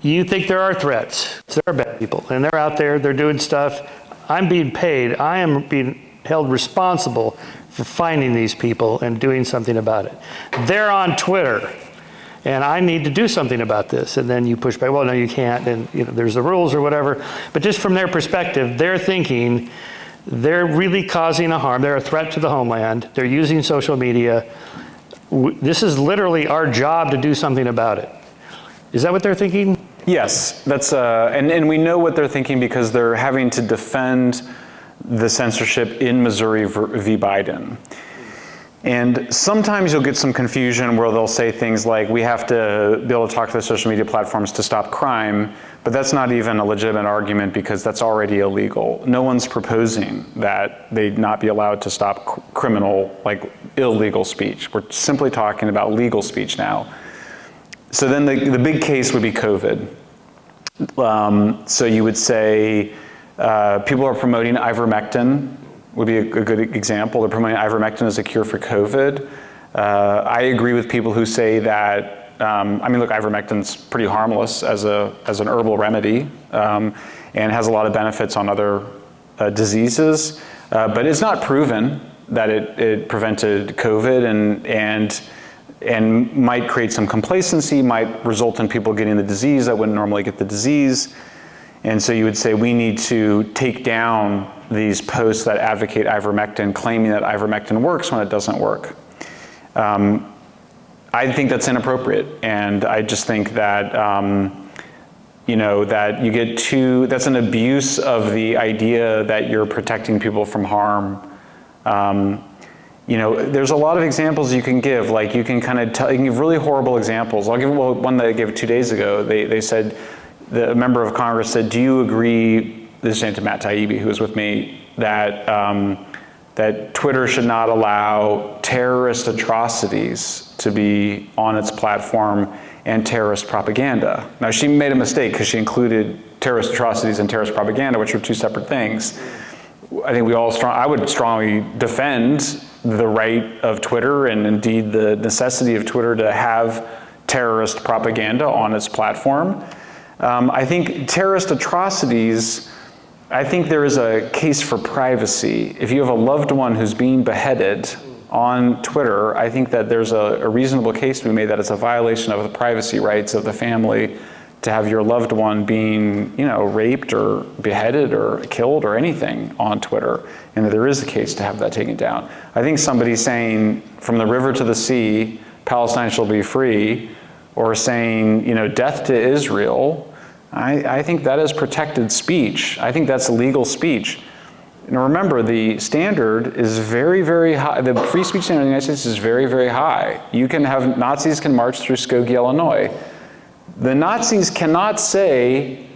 you think there are threats. There are bad people, and they're out there, they're doing stuff. I'm being paid. I am being held responsible for finding these people and doing something about it. They're on Twitter, and I need to do something about this. And then you push back, well, no, you can't, and there's the rules or whatever. But just from their perspective, they're thinking they're really causing a harm. They're a threat to the homeland. They're using social media. This is literally our job to do something about it. Is that what they're thinking? Yes, that's and we know what they're thinking because they're having to defend the censorship in Missouri v. Biden. And sometimes you'll get some confusion where they'll say things like, we have to be able to talk to the social media platforms to stop crime, but that's not even a legitimate argument because that's already illegal. No one's proposing that they not be allowed to stop criminal, like illegal speech. We're simply talking about legal speech now. So then the big case would be COVID. So you would say people are promoting ivermectin, would be a good example. They're promoting ivermectin as a cure for COVID. I agree with people who say that, look, ivermectin's pretty harmless as an herbal remedy and has a lot of benefits on other diseases, but it's not proven that it prevented COVID and might create some complacency, might result in people getting the disease that wouldn't normally get the disease. And so you would say we need to take down these posts that advocate ivermectin, claiming that ivermectin works when it doesn't work. I think that's inappropriate, and I just think that that you get that's an abuse of the idea that you're protecting people from harm. There's a lot of examples you can give. Like you can you can give really horrible examples. I'll give one that I gave 2 days ago. They said, a member of Congress said, do you agree, this is to Matt Taibbi, who was with me, that that Twitter should not allow terrorist atrocities to be on its platform and terrorist propaganda. Now she made a mistake because she included terrorist atrocities and terrorist propaganda, which are two separate things. I think I would strongly defend the right of Twitter and indeed the necessity of Twitter to have terrorist propaganda on its platform. I think terrorist atrocities, I think there is a case for privacy. If you have a loved one who's being beheaded on Twitter, I think that there's a reasonable case to be made that it's a violation of the privacy rights of the family to have your loved one being, raped or beheaded or killed or anything on Twitter, and that there is a case to have that taken down. I think somebody saying, from the river to the sea, Palestine shall be free, or saying, death to Israel, I think that is protected speech. I think that's legal speech. And remember, the standard is very, very high. The free speech standard in the United States is very, very high. Nazis can march through Skokie, Illinois. The Nazis cannot say,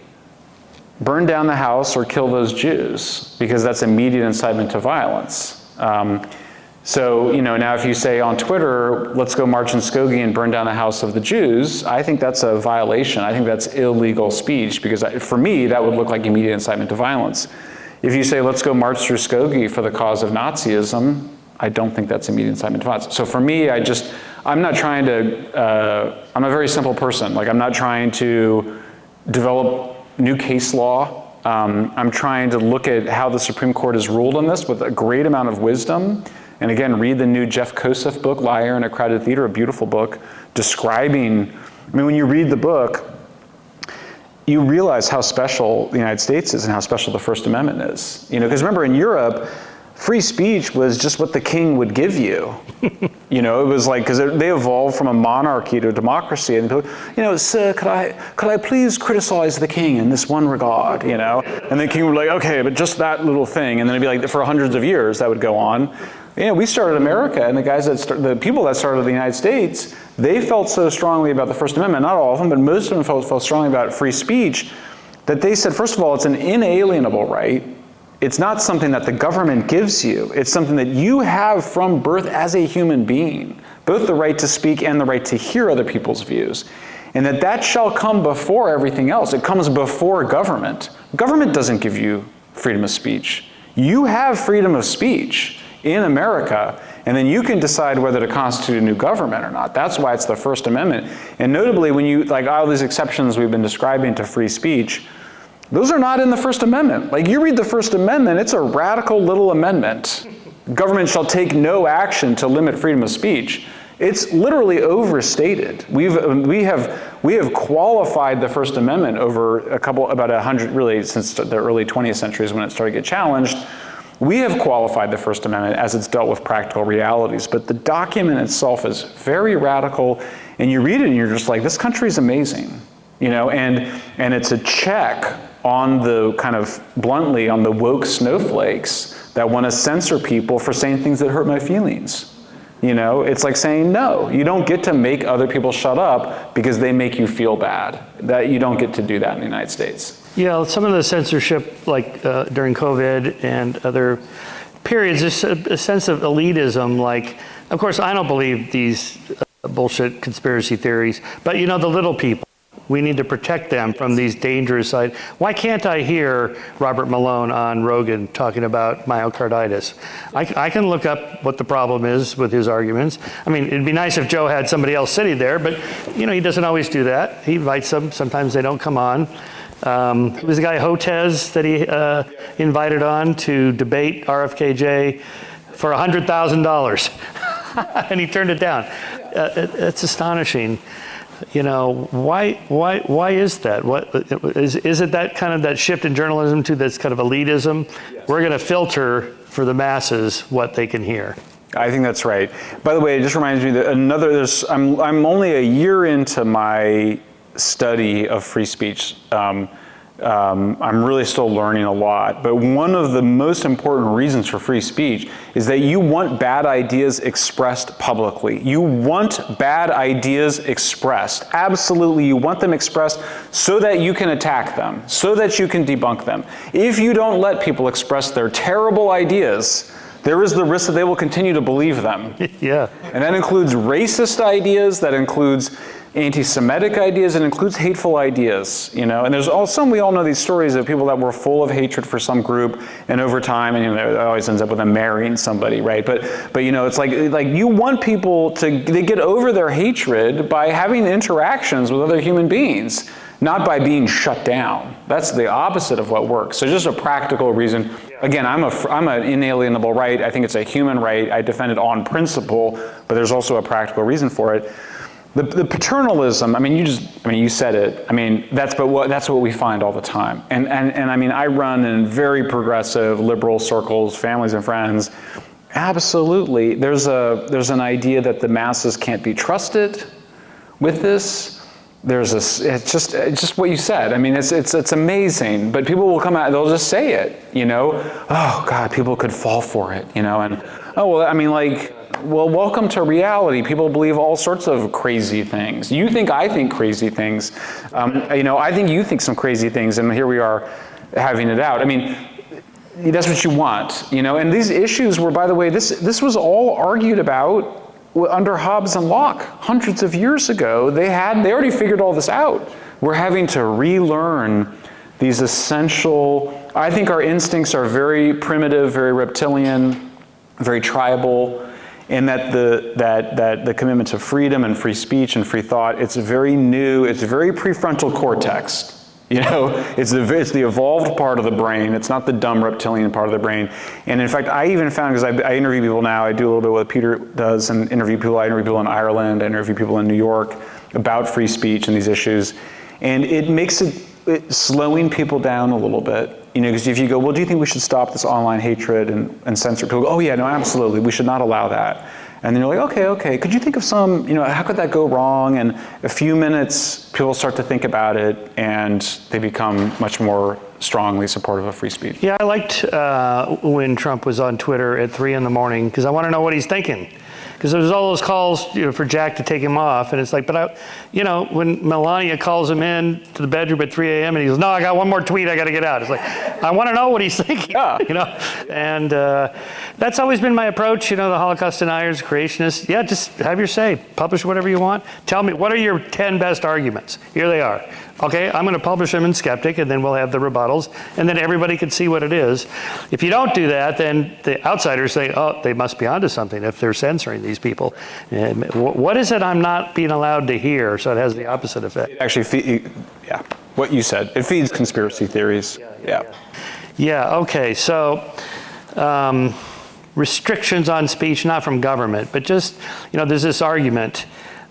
burn down the house or kill those Jews, because that's immediate incitement to violence. So, now if you say on Twitter, let's go march in Skokie and burn down the house of the Jews, I think that's a violation. I think that's illegal speech, because for me, that would look like immediate incitement to violence. If you say, let's go march through Skokie for the cause of Nazism, I don't think that's immediate incitement to violence. So for me, I'm not trying to, I'm a very simple person. Like, I'm not trying to develop new case law. I'm trying to look at how the Supreme Court has ruled on this with a great amount of wisdom. And again, read the new Jeff Kosef book, Liar in a Crowded Theater, a beautiful book, describing, when you read the book, you realize how special the United States is and how special the First Amendment is. Because remember, in Europe, free speech was just what the king would give you. It was like, because they evolved from a monarchy to a democracy, and people, sir, could I please criticize the king in this one regard, And the king would be like, okay, but just that little thing. And then it'd be like, for hundreds of years, that would go on. We started America, and the people that started the United States, they felt so strongly about the First Amendment, not all of them, but most of them felt strongly about free speech, that they said, first of all, it's an inalienable right. It's not something that the government gives you. It's something that you have from birth as a human being, both the right to speak and the right to hear other people's views. And that shall come before everything else. It comes before government. Government doesn't give you freedom of speech. You have freedom of speech in America, and then you can decide whether to constitute a new government or not. That's why it's the First Amendment. And notably, when you, like all these exceptions we've been describing to free speech, those are not in the First Amendment. Like, you read the First Amendment, it's a radical little amendment. Government shall take no action to limit freedom of speech. It's literally overstated. We have qualified the First Amendment over about 100, really since the early 20th century is when it started to get challenged. We have qualified the First Amendment as it's dealt with practical realities, but the document itself is very radical, and you read it and you're just like, this country is amazing, you know, and it's a check on the kind of bluntly on the woke snowflakes that want to censor people for saying things that hurt my feelings. You know, it's like saying, no, you don't get to make other people shut up because they make you feel bad. That you don't get to do that in the United States. Yeah, some of the censorship, like during COVID and other periods, there's a sense of elitism. Like, of course, I don't believe these bullshit conspiracy theories, but you know, the little people. We need to protect them from these dangerous sides. Why can't I hear Robert Malone on Rogan talking about myocarditis? I can look up what the problem is with his arguments. I mean, it'd be nice if Joe had somebody else sitting there, but you know, he doesn't always do that. He invites them. Sometimes they don't come on. It was the guy Hotez that he invited on to debate RFKJ for $100,000, and he turned it down. It's astonishing. You know, why is that? What is it, that kind of that shift in journalism to this kind of elitism? Yes. We're going to filter for the masses what they can hear. I think that's right. By the way, it just reminds me that I'm only a year into my study of free speech. I'm really still learning a lot, but one of the most important reasons for free speech is that you want bad ideas expressed publicly. You want bad ideas expressed. Absolutely, you want them expressed so that you can attack them, so that you can debunk them. If you don't let people express their terrible ideas, there is the risk that they will continue to believe them. Yeah. And that includes racist ideas, that includes anti-Semitic ideas, it includes hateful ideas, you know, and there's we all know these stories of people that were full of hatred for some group, and over time, and you know, it always ends up with them marrying somebody, right? But you know, it's like you want people they get over their hatred by having interactions with other human beings, not by being shut down. That's the opposite of what works. So just a practical reason. Again, I'm an inalienable right. I think it's a human right. I defend it on principle, but there's also a practical reason for it. The paternalism, I mean, you said it. I mean, that's what we find all the time. And I mean, I run in very progressive liberal circles, families and friends. Absolutely, there's an idea that the masses can't be trusted with this. It's just what you said. I mean, it's amazing. But people will come out, they'll just say it, you know. Oh God, people could fall for it, you know. And oh well, I mean, like. Well, welcome to reality. People believe all sorts of crazy things. You think I think crazy things. You know, I think you think some crazy things, and here we are having it out. I mean, that's what you want, you know. And these issues were, by the way, this was all argued about under Hobbes and Locke hundreds of years ago. They already figured all this out. We're having to relearn these essential. I think our instincts are very primitive, very reptilian, very tribal. And that the commitment to freedom and free speech and free thought, it's very new, it's very prefrontal cortex. You know, it's the evolved part of the brain. It's not the dumb reptilian part of the brain. And in fact, I even found, because I interview people now, I do a little bit what Peter does, and I interview people in Ireland, I interview people in New York about free speech and these issues. And it makes it slowing people down a little bit. You know, because if you go, well, do you think we should stop this online hatred and censor? People go, oh yeah, no, absolutely, we should not allow that. And then you're like, okay, could you think of some, you know, how could that go wrong? And a few minutes, people start to think about it, and they become much more strongly supportive of free speech. Yeah, I liked when Trump was on Twitter at 3 a.m, because I want to know what he's thinking. because there's all those calls, for Jack to take him off, and it's like, but when Melania calls him in to the bedroom at 3 a.m. and he goes, no, I got one more tweet, I got to get out. It's like, I want to know what he's thinking, and that's always been my approach. The Holocaust deniers, creationists, just have your say, publish whatever you want. Tell me, what are your 10 best arguments? Here they are. Okay, I'm going to publish them in Skeptic, and then we'll have the rebuttals, and then everybody can see what it is. If you don't do that, then the outsiders say, oh, they must be onto something if they're censoring these people. And what is it I'm not being allowed to hear? So it has the opposite effect. Actually, what you said. It feeds conspiracy theories. Yeah, okay, so restrictions on speech, not from government, but just, there's this argument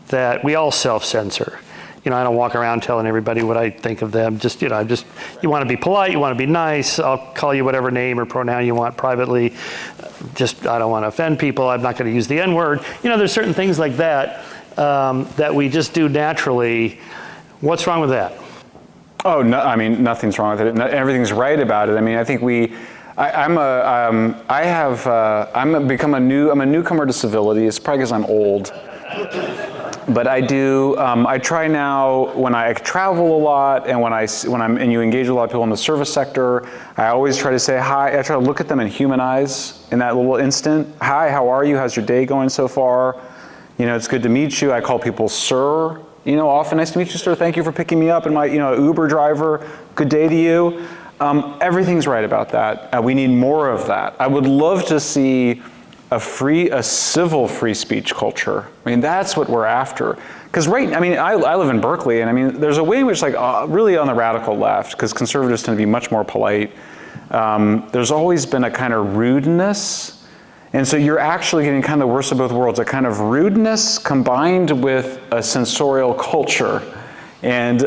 that we all self-censor. I don't walk around telling everybody what I think of them. You want to be polite, you want to be nice. I'll call you whatever name or pronoun you want privately. I don't want to offend people. I'm not going to use the N-word. There's certain things like that that we just do naturally. What's wrong with that? Oh, no, I mean, nothing's wrong with it. Everything's right about it. I mean, I think I'm a newcomer to civility. It's probably because I'm old. But I try now, when I travel a lot and you engage with a lot of people in the service sector, I always try to say hi. I try to look at them in human eyes in that little instant. Hi, how are you? How's your day going so far? It's good to meet you. I call people sir. Often, nice to meet you, sir. Thank you for picking me up. And my, Uber driver, good day to you. Everything's right about that. We need more of that. I would love to see a civil free speech culture. I mean, that's what we're after. Because I live in Berkeley, and there's a way in which, really on the radical left, because conservatives tend to be much more polite, there's always been a kind of rudeness. And so you're actually getting kind of the worst of both worlds, a kind of rudeness combined with a censorial culture. And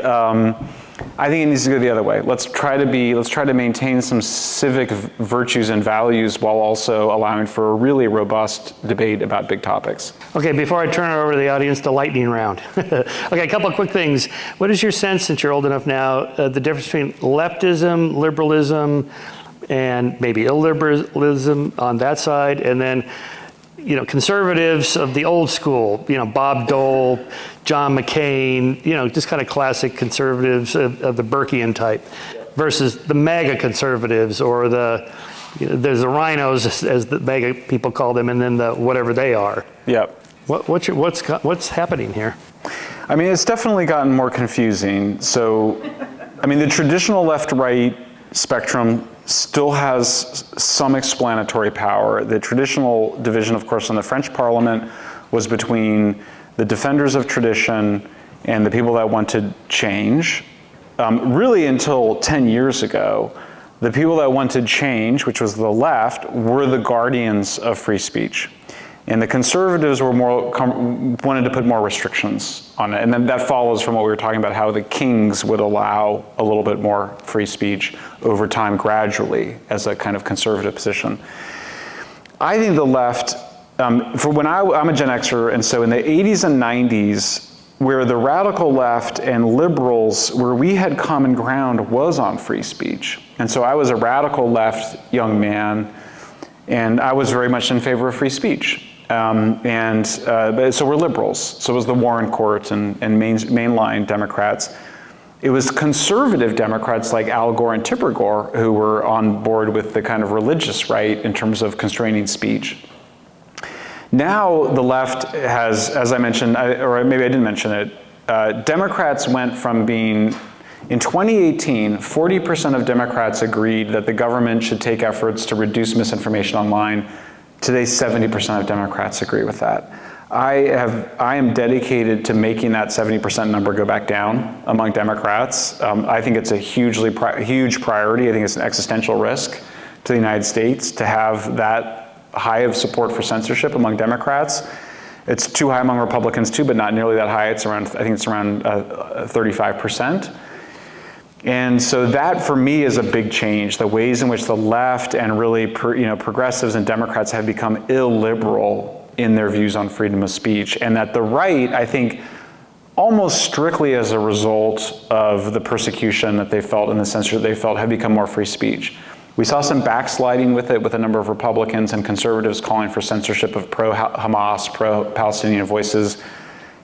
I think it needs to go the other way. Let's try to maintain some civic virtues and values while also allowing for a really robust debate about big topics. Okay, before I turn it over to the audience, the lightning round. Okay, a couple of quick things. What is your sense, since you're old enough now, the difference between leftism, liberalism, and maybe illiberalism on that side, and then conservatives of the old school, Bob Dole, John McCain, just kind of classic conservatives of the Burkean type, versus the MAGA conservatives, or there's the rhinos, as the MAGA people call them, and then the whatever they are. Yep. What's happening here? It's definitely gotten more confusing. So, the traditional left-right spectrum still has some explanatory power. The traditional division, of course, in the French Parliament was between the defenders of tradition and the people that wanted change. Really until 10 years ago, the people that wanted change, which was the left, were the guardians of free speech. And the conservatives were wanted to put more restrictions on it. And then that follows from what we were talking about, how the kings would allow a little bit more free speech over time gradually as a kind of conservative position. I think the left, I'm a Gen Xer, and so in the 80s and 90s, where the radical left and liberals, where we had common ground, was on free speech. And so I was a radical left young man, and I was very much in favor of free speech. So we're liberals. So was the Warren Court and mainline Democrats. It was conservative Democrats like Al Gore and Tipper Gore who were on board with the kind of religious right in terms of constraining speech. Now the left has, as I mentioned, or maybe I didn't mention it, Democrats went from being, in 2018, 40% of Democrats agreed that the government should take efforts to reduce misinformation online. Today, 70% of Democrats agree with that. I am dedicated to making that 70% number go back down among Democrats. I think it's a huge priority. I think it's an existential risk to the United States to have that high of support for censorship among Democrats. It's too high among Republicans too, but not nearly that high. I think it's around 35%. And so that, for me, is a big change. The ways in which the left and really, progressives and Democrats have become illiberal in their views on freedom of speech, and that the right, I think, almost strictly as a result of the persecution that they felt and the censorship they felt, have become more free speech. We saw some backsliding with it, with a number of Republicans and conservatives calling for censorship of pro-Hamas, pro-Palestinian voices.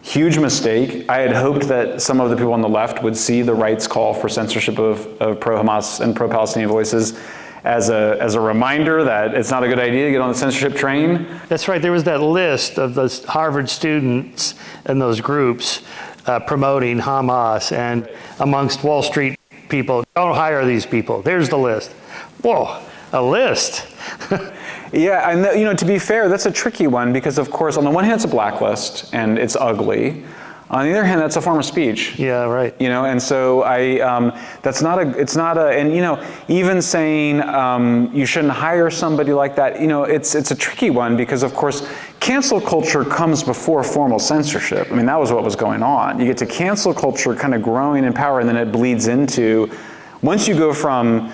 Huge mistake. I had hoped that some of the people on the left would see the right's call for censorship of pro-Hamas and pro-Palestinian voices as a reminder that it's not a good idea to get on the censorship train. That's right. There was that list of those Harvard students and those groups promoting Hamas, and amongst Wall Street people, don't hire these people. There's the list. Whoa, a list. Yeah, and to be fair, that's a tricky one because, of course, on the one hand, it's a blacklist and it's ugly. On the other hand, that's a form of speech. Yeah, right. And so even saying you shouldn't hire somebody like that, it's a tricky one because, of course, cancel culture comes before formal censorship. I mean, that was what was going on. You get to cancel culture kind of growing in power, and then it bleeds into, once you go from,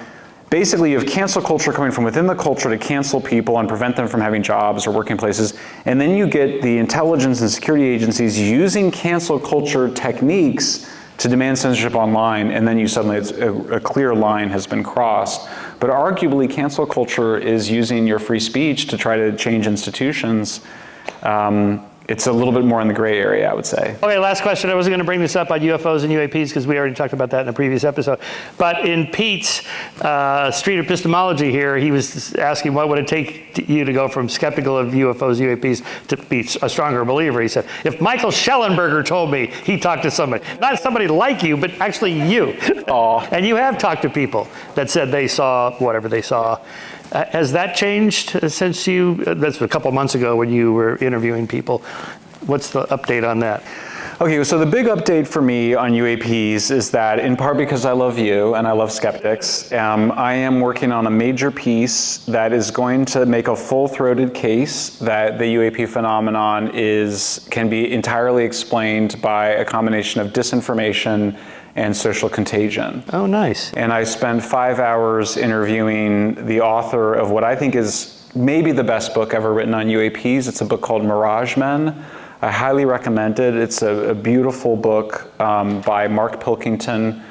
basically, you have cancel culture coming from within the culture to cancel people and prevent them from having jobs or working places. And then you get the intelligence and security agencies using cancel culture techniques to demand censorship online. And then you suddenly, a clear line has been crossed. But arguably, cancel culture is using your free speech to try to change institutions. It's a little bit more in the gray area, I would say. Okay, last question. I wasn't going to bring this up on UFOs and UAPs because we already talked about that in a previous episode. But in Pete's street epistemology here, he was asking what would it take you to go from skeptical of UFOs, UAPs to be a stronger believer. He said, if Michael Shellenberger told me he talked to somebody, not somebody like you, but actually you. And you have talked to people that said they saw whatever they saw. Has that changed since that's a couple months ago when you were interviewing people? What's the update on that? Okay, so the big update for me on UAPs is that, in part because I love you and I love skeptics, I am working on a major piece that is going to make a full-throated case that the UAP phenomenon can be entirely explained by a combination of disinformation and social contagion. Oh, nice. And I spent 5 hours interviewing the author of what I think is maybe the best book ever written on UAPs. It's a book called Mirage Men. I highly recommend it. It's a beautiful book by Mark Pilkington,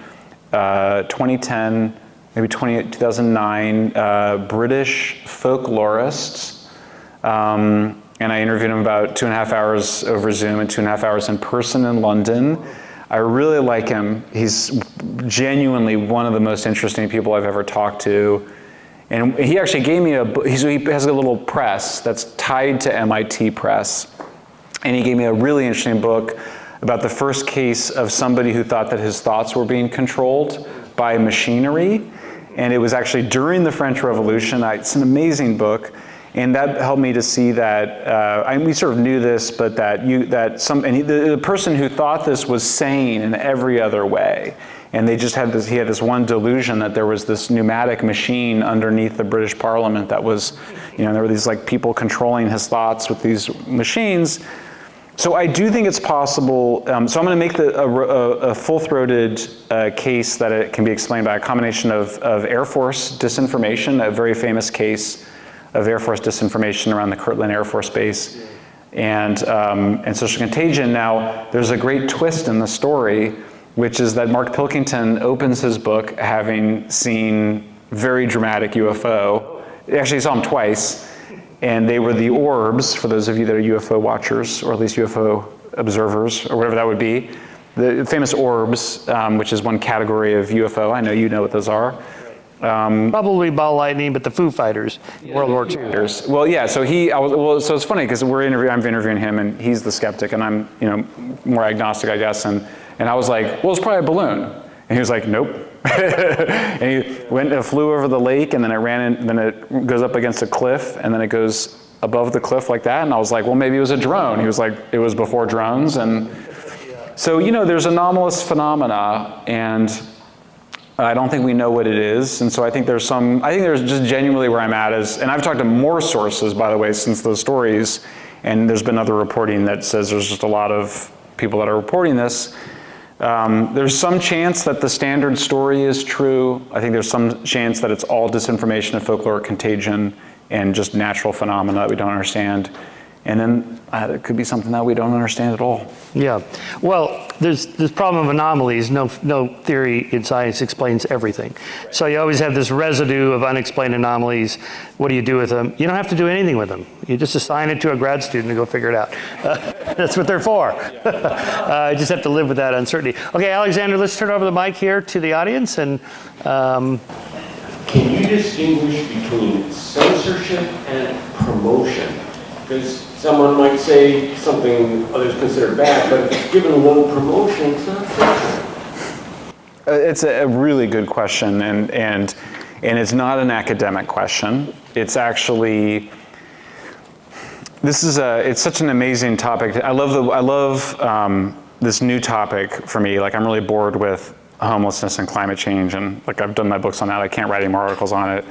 2010, maybe 2009, British folklorist. And I interviewed him about 2.5 hours over Zoom and 2.5 hours in person in London. I really like him. He's genuinely one of the most interesting people I've ever talked to. And he actually gave me he has a little press that's tied to MIT Press. And he gave me a really interesting book about the first case of somebody who thought that his thoughts were being controlled by machinery. And it was actually during the French Revolution. It's an amazing book. And that helped me to see that, we sort of knew this, but the person who thought this was sane in every other way. And they just had he had this one delusion that there was this pneumatic machine underneath the British Parliament that was, there were these like people controlling his thoughts with these machines. So I do think it's possible, so I'm going to make a full-throated case that it can be explained by a combination of Air Force disinformation, a very famous case of Air Force disinformation around the Kirtland Air Force Base, and social contagion. Now, there's a great twist in the story, which is that Mark Pilkington opens his book having seen very dramatic UFO. Actually, he saw them twice, and they were the orbs, for those of you that are UFO watchers, or at least UFO observers, or whatever that would be. The famous orbs, which is one category of UFO. I know you know what those are. Probably ball lightning, but the Foo Fighters, World War II. Well, yeah. So so it's funny because I'm interviewing him, and he's the skeptic, and I'm more agnostic, I guess. And I was like, well, it's probably a balloon, and he was like, nope. And he flew over the lake, and then it ran in, then it goes up against a cliff, and then it goes above the cliff like that. And I was like, well, maybe it was a drone. He was like, it was before drones, and so there's anomalous phenomena, and I don't think we know what it is, and so I think there's just genuinely where I'm at is, and I've talked to more sources, by the way, since those stories, and there's been other reporting that says there's just a lot of people that are reporting this. There's some chance that the standard story is true. I think there's some chance that it's all disinformation and folkloric contagion and just natural phenomena that we don't understand. And then it could be something that we don't understand at all. Yeah. Well, there's this problem of anomalies. No theory in science explains everything. So you always have this residue of unexplained anomalies. What do you do with them? You don't have to do anything with them. You just assign it to a grad student to go figure it out. That's what they're for. You just have to live with that uncertainty. Okay, Alexander, let's turn over the mic here to the audience. And can you distinguish between censorship and promotion? Because someone might say something others consider bad, but if it's given low promotion, it's not censorship. It's a really good question, and it's not an academic question. It's actually, it's such an amazing topic. I love this new topic for me. Like, I'm really bored with homelessness and climate change, and like, I've done my books on that. I can't write any more articles on it.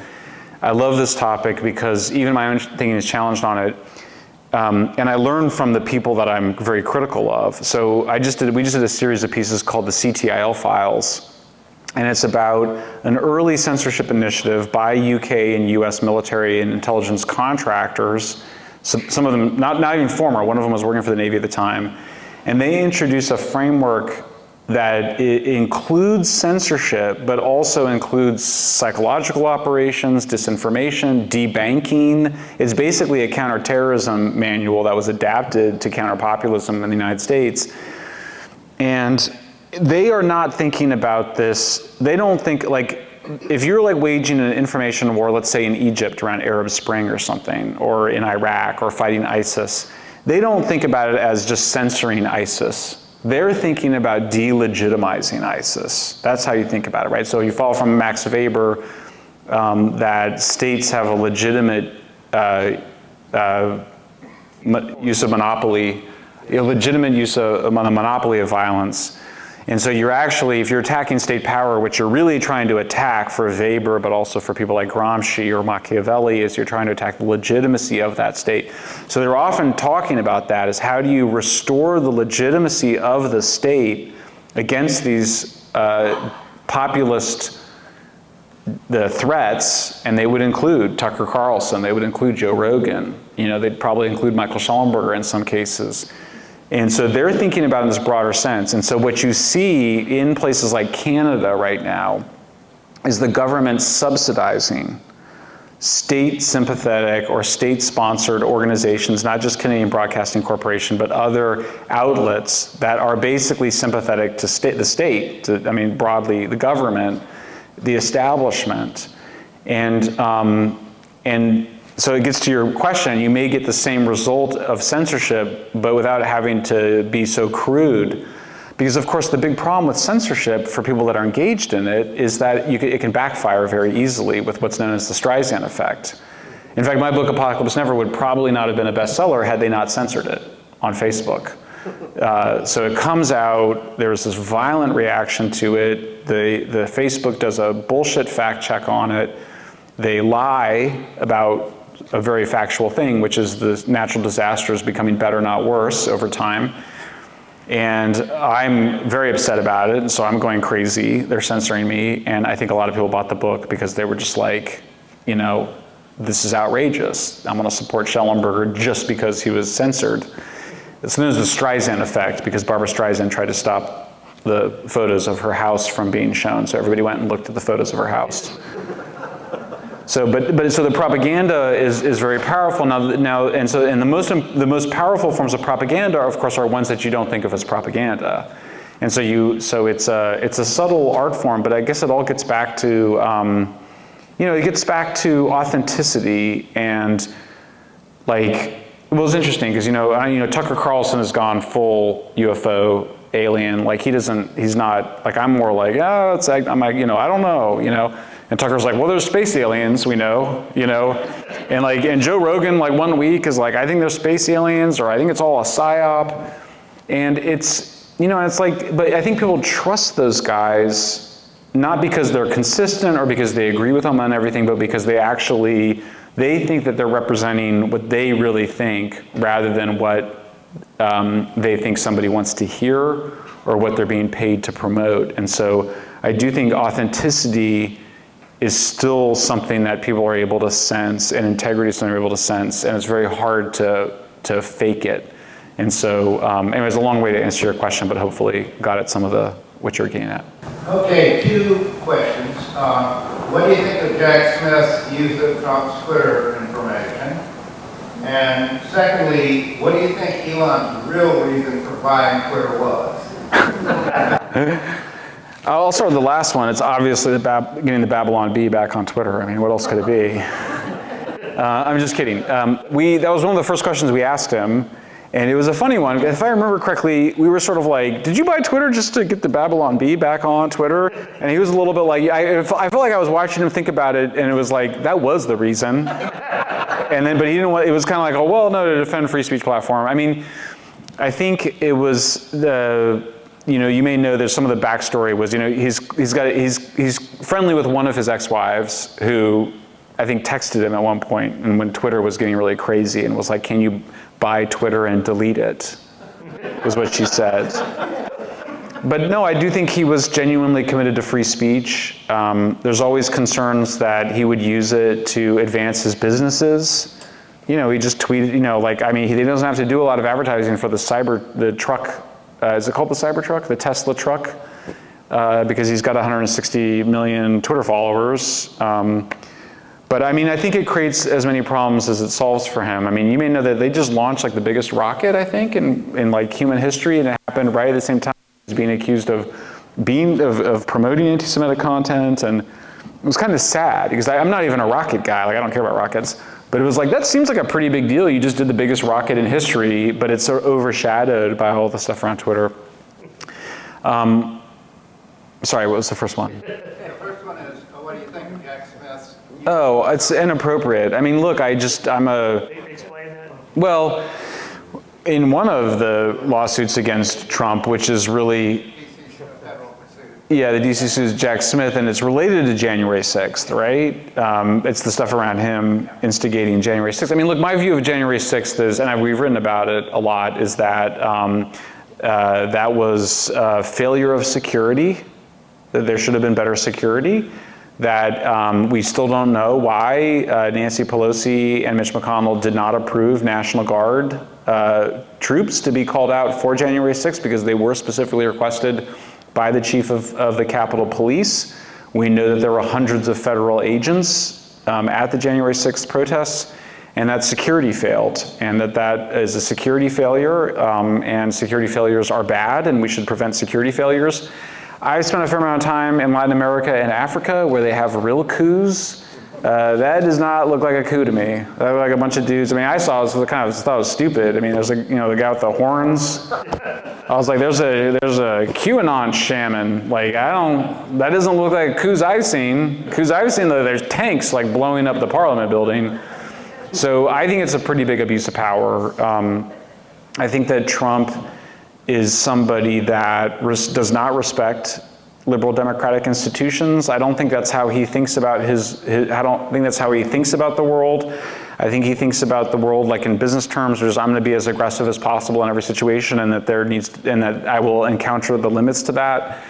I love this topic because even my own thinking is challenged on it. And I learned from the people that I'm very critical of. So we just did a series of pieces called the CTIL files. And it's about an early censorship initiative by UK and US military and intelligence contractors. Some of them, not even former, one of them was working for the Navy at the time. And they introduced a framework that it includes censorship, but also includes psychological operations, disinformation, debanking. It's basically a counterterrorism manual that was adapted to counterpopulism in the United States. And they are not thinking about this. They don't think, like, if you're like waging an information war, let's say in Egypt around Arab Spring or something, or in Iraq, or fighting ISIS, they don't think about it as just censoring ISIS. They're thinking about delegitimizing ISIS. That's how you think about it, right? So you follow from Max Weber that states have a legitimate use of monopoly, a legitimate use of a monopoly of violence. And so you're actually, if you're attacking state power, which you're really trying to attack for Weber, but also for people like Gramsci or Machiavelli, is you're trying to attack the legitimacy of that state. So they're often talking about that as how do you restore the legitimacy of the state against these populist threats, and they would include Tucker Carlson, they would include Joe Rogan, they'd probably include Michael Shellenberger in some cases. And so they're thinking about it in this broader sense. And so what you see in places like Canada right now is the government subsidizing state-sympathetic or state-sponsored organizations, not just Canadian Broadcasting Corporation, but other outlets that are basically sympathetic to the state, broadly the government, the establishment. And so it gets to your question, you may get the same result of censorship, but without having to be so crude. Because of course the big problem with censorship for people that are engaged in it is that it can backfire very easily with what's known as the Streisand effect. In fact, my book, Apocalypse Never, would probably not have been a bestseller had they not censored it on Facebook. So it comes out, there's this violent reaction to it, the Facebook does a bullshit fact check on it, they lie about a very factual thing, which is the natural disasters becoming better, not worse, over time. And I'm very upset about it, and so I'm going crazy. They're censoring me, and I think a lot of people bought the book because they were just like, this is outrageous. I'm going to support Shellenberger just because he was censored. It's known as the Streisand effect because Barbara Streisand tried to stop the photos of her house from being shown, so everybody went and looked at the photos of her house. So, so the propaganda is very powerful now, and the most powerful forms of propaganda, of course, are ones that you don't think of as propaganda, and so it's a subtle art form, but I guess it all gets back to it gets back to authenticity and it's interesting because Tucker Carlson has gone full UFO alien, he's not I'm more I'm like I don't know And Tucker's like, well, there's space aliens, we know, and Joe Rogan, 1 week is I think there's space aliens, or I think it's all a psyop, and it's, but I think people trust those guys, not because they're consistent or because they agree with them on everything, but because they think that they're representing what they really think, rather than what they think somebody wants to hear, or what they're being paid to promote. And so I do think authenticity is still something that people are able to sense, and integrity is something they're able to sense, and it's very hard to to fake it. And so, anyways, a long way to answer your question, but hopefully got at some of what you're getting at. Okay, 2 questions. What do you think of Jack Smith's use of Trump's Twitter information? And secondly, what do you think Elon's real reason for buying Twitter was? I'll start with the last one. It's obviously getting the Babylon Bee back on Twitter. I mean, what else could it be? I'm just kidding. That was one of the first questions we asked him. And it was a funny one. If I remember correctly, we were sort of like, did you buy Twitter just to get the Babylon Bee back on Twitter? And he was a little bit like, I felt like I was watching him think about it, and it was like, that was the reason. And then, but he didn't want, it was kind of like, oh, well, no, to defend free speech platform. I mean, I think it was you may know there's some of the backstory was, he's friendly with one of his ex-wives who I think texted him at one point, and when Twitter was getting really crazy, and was like, can you buy Twitter and delete it, was what she said. But no, I do think he was genuinely committed to free speech. There's always concerns that he would use it to advance his businesses. He just tweeted, he doesn't have to do a lot of advertising for the truck, is it called the Cybertruck? The Tesla truck? Because he's got 160 million Twitter followers. But I mean, I think it creates as many problems as it solves for him. I mean, you may know that they just launched like the biggest rocket, I think, in like human history, and it happened right at the same time as being accused of promoting anti-Semitic content, and it was kind of sad because I'm not even a rocket guy. Like, I don't care about rockets, but it was like, that seems like a pretty big deal. You just did the biggest rocket in history, but it's sort of overshadowed by all the stuff around Twitter. Sorry, what was the first one? The first one is, what do you think of Jack Smith's? Oh, it's inappropriate. I mean, look, Explain that. Well, in one of the lawsuits against Trump, which is really, yeah, the DC sues Jack Smith, and it's related to January 6th, right? It's the stuff around him instigating January 6th. I mean, look, my view of January 6th is, and we've written about it a lot, is that that was a failure of security, that there should have been better security, that we still don't know why Nancy Pelosi and Mitch McConnell did not approve National Guard troops to be called out for January 6th, because they were specifically requested by the chief of the Capitol Police. We know that there were hundreds of federal agents at the January 6th protests, and that security failed, and that is a security failure, and security failures are bad, and we should prevent security failures. I spent a fair amount of time in Latin America and Africa where they have real coups. That does not look like a coup to me. That looked like a bunch of dudes. I mean, I thought it was stupid. I mean, there's the guy with the horns. I was like, there's a QAnon shaman. Like, that doesn't look like coups I've seen. Coups I've seen, though, there's tanks like blowing up the Parliament building. So I think it's a pretty big abuse of power. I think that Trump is somebody that does not respect liberal democratic institutions. I don't think that's how he thinks about I don't think that's how he thinks about the world. I think he thinks about the world like in business terms, which is I'm going to be as aggressive as possible in every situation, and that that I will encounter the limits to that.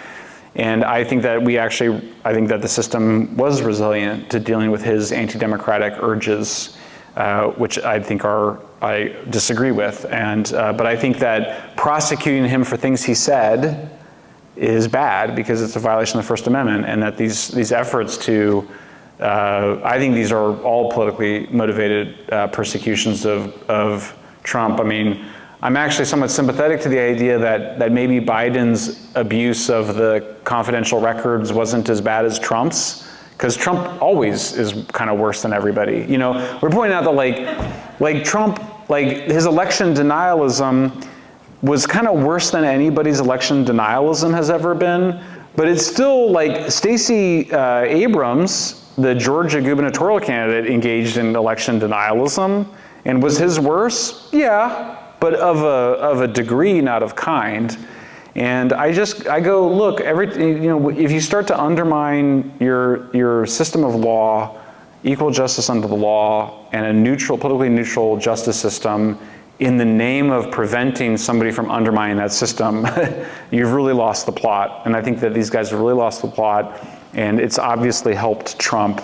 And I think that I think that the system was resilient to dealing with his anti-democratic urges, which I think I disagree with. But I think that prosecuting him for things he said is bad because it's a violation of the First Amendment, and that these efforts to, I think these are all politically motivated persecutions of Trump. I mean, I'm actually somewhat sympathetic to the idea that maybe Biden's abuse of the confidential records wasn't as bad as Trump's, because Trump always is kind of worse than everybody. We're pointing out that like Trump, like his election denialism was kind of worse than anybody's election denialism has ever been, but it's still like Stacey Abrams, the Georgia gubernatorial candidate, engaged in election denialism, and was his worse? Yeah, but of a degree, not of kind. And I go, look, if you start to undermine your system of law, equal justice under the law, and a politically neutral justice system in the name of preventing somebody from undermining that system, you've really lost the plot. And I think that these guys have really lost the plot, and it's obviously helped Trump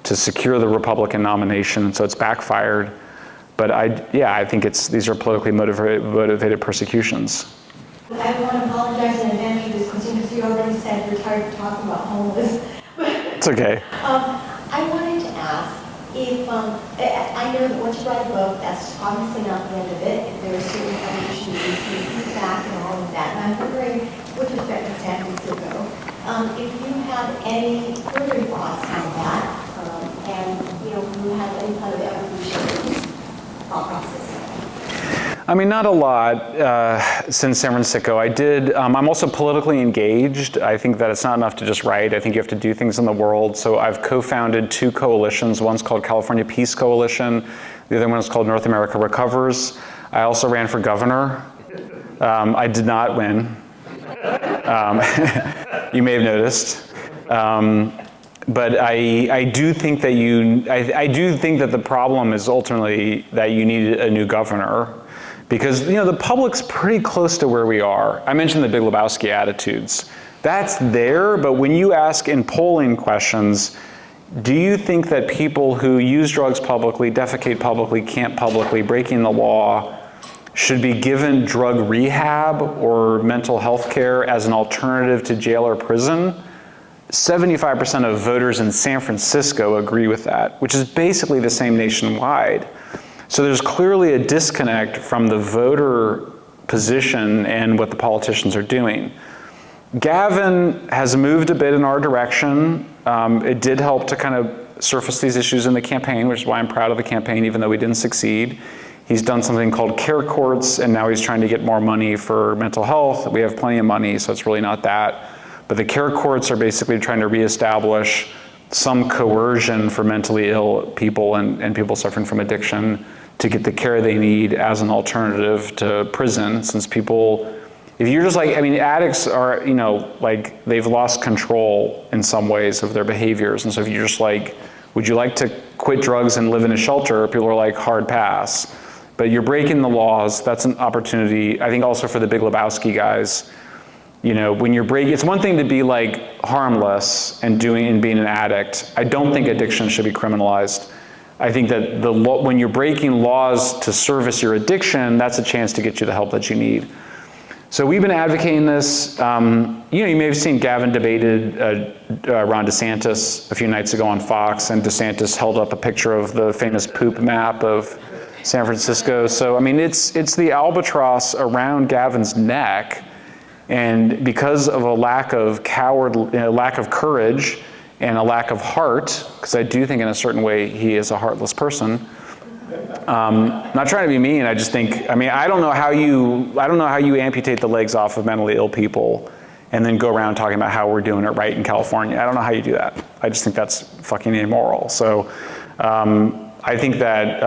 to secure the Republican nomination, so it's backfired. But I think these are politically motivated persecutions. I want to apologize in advance for this question because you already said you're tired of talking about homeless. It's okay. I wanted to ask if, I know that once you write a book, that's obviously not the end of it. If there are certain evolution feedback and all of that. And I'm wondering, with respect to San Francisco, if you have any further thoughts on that, and you have any kind of evolution thought process. I mean, not a lot since San Francisco. I'm also politically engaged. I think that it's not enough to just write. I think you have to do things in the world. So I've co-founded 2 coalitions. One's called California Peace Coalition. The other one is called North America Recovers. I also ran for governor. I did not win. You may have noticed. But I do think that I do think that the problem is ultimately that you need a new governor. Because the public's pretty close to where we are. I mentioned the Big Lebowski attitudes. That's there, but when you ask in polling questions, do you think that people who use drugs publicly, defecate publicly, camp publicly, breaking the law, should be given drug rehab or mental health care as an alternative to jail or prison? 75% of voters in San Francisco agree with that, which is basically the same nationwide. So there's clearly a disconnect from the voter position and what the politicians are doing. Gavin has moved a bit in our direction. It did help to kind of surface these issues in the campaign, which is why I'm proud of the campaign, even though we didn't succeed. He's done something called care courts, and now he's trying to get more money for mental health. We have plenty of money, so it's really not that. But the care courts are basically trying to reestablish some coercion for mentally ill people and people suffering from addiction to get the care they need as an alternative to prison, since people, if you're just like, I mean, addicts are, like they've lost control in some ways of their behaviors. And so if you're just like, would you like to quit drugs and live in a shelter? People are like, hard pass. But you're breaking the laws, that's an opportunity. I think also for the Big Lebowski guys, when you're breaking, it's one thing to be like harmless and being an addict. I don't think addiction should be criminalized. I think that when you're breaking laws to service your addiction, that's a chance to get you the help that you need. So we've been advocating this. You may have seen Gavin debated Ron DeSantis a few nights ago on Fox, and DeSantis held up a picture of the famous poop map of San Francisco. So I mean, it's the albatross around Gavin's neck, and because of a lack of courage and a lack of heart, because I do think in a certain way he is a heartless person. Not trying to be mean, I just think, I don't know how you amputate the legs off of mentally ill people and then go around talking about how we're doing it right in California. I don't know how you do that. I just think that's fucking immoral. So I think that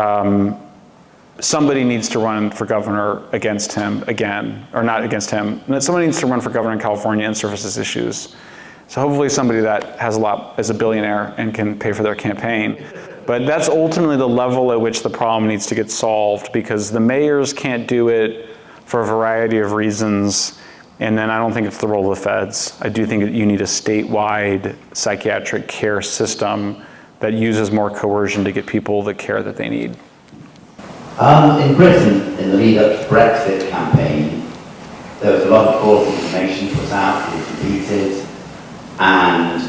somebody needs to run for governor against him again, or not against him. Somebody needs to run for governor in California and surface his issues. So hopefully somebody that has a lot, is a billionaire and can pay for their campaign. But that's ultimately the level at which the problem needs to get solved, because the mayors can't do it for a variety of reasons. And then I don't think it's the role of the feds. I do think that you need a statewide psychiatric care system that uses more coercion to get people the care that they need. In Britain, in the lead up to the Brexit campaign, there was a lot of false information put out, it was repeated, and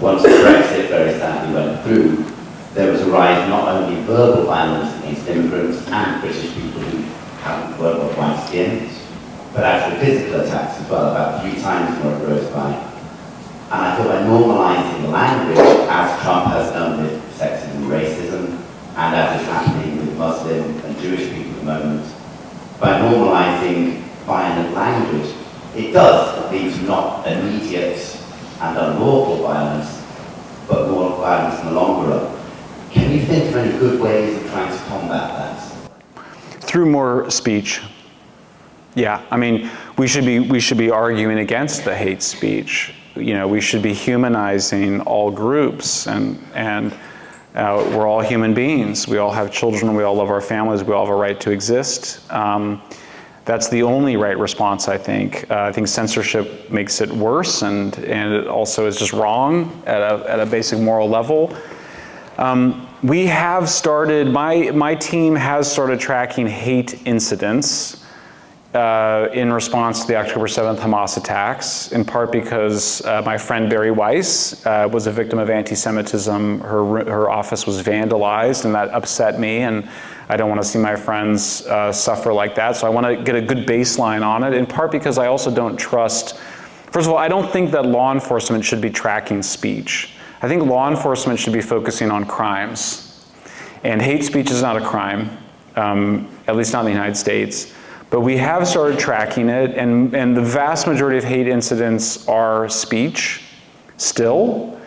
once Brexit very sadly went through, there was a rise not only of verbal violence against immigrants and British people who weren't of white skin, but actual physical attacks as well, about 3 times more it rose by. And I thought by normalising the language, as Trump has done with sexism and racism, and as is happening with Muslim and Jewish people at the moment, by normalising violent language, it does lead to not immediate and unlawful violence, but more violence in the longer run. Can you think of any good ways of trying to combat that? Through more speech. Yeah, we should be arguing against the hate speech. We should be humanizing all groups, and we're all human beings. We all have children, we all love our families, we all have a right to exist. That's the only right response, I think. I think censorship makes it worse, and it also is just wrong at a basic moral level. We have started, my team has started tracking hate incidents in response to the October 7th Hamas attacks, in part because my friend Barry Weiss was a victim of anti-Semitism. Her office was vandalized, and that upset me, and I don't want to see my friends suffer like that, so I want to get a good baseline on it, in part because I also don't trust, first of all, I don't think that law enforcement should be tracking speech. I think law enforcement should be focusing on crimes, and hate speech is not a crime, at least not in the United States. But we have started tracking it, and the vast majority of hate incidents are speech, still.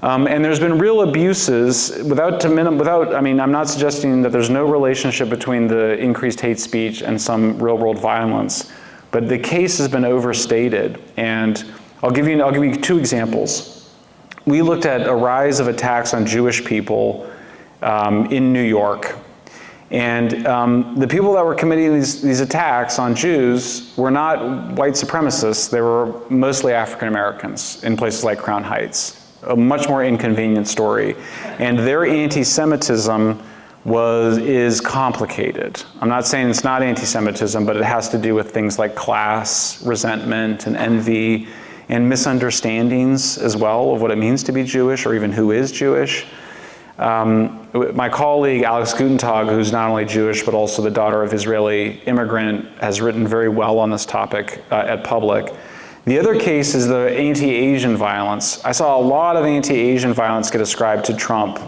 And there's been real abuses, I mean, I'm not suggesting that there's no relationship between the increased hate speech and some real-world violence, but the case has been overstated. And I'll give you two examples. We looked at a rise of attacks on Jewish people in New York. And the people that were committing these attacks on Jews were not white supremacists. They were mostly African Americans in places like Crown Heights. A much more inconvenient story. And their anti-Semitism is complicated. I'm not saying it's not anti-Semitism, but it has to do with things like class, resentment, and envy, and misunderstandings as well of what it means to be Jewish, or even who is Jewish. My colleague Alex Gutentag, who's not only Jewish but also the daughter of Israeli immigrant, has written very well on this topic at Public. The other case is the anti-Asian violence. I saw a lot of anti-Asian violence get ascribed to Trump,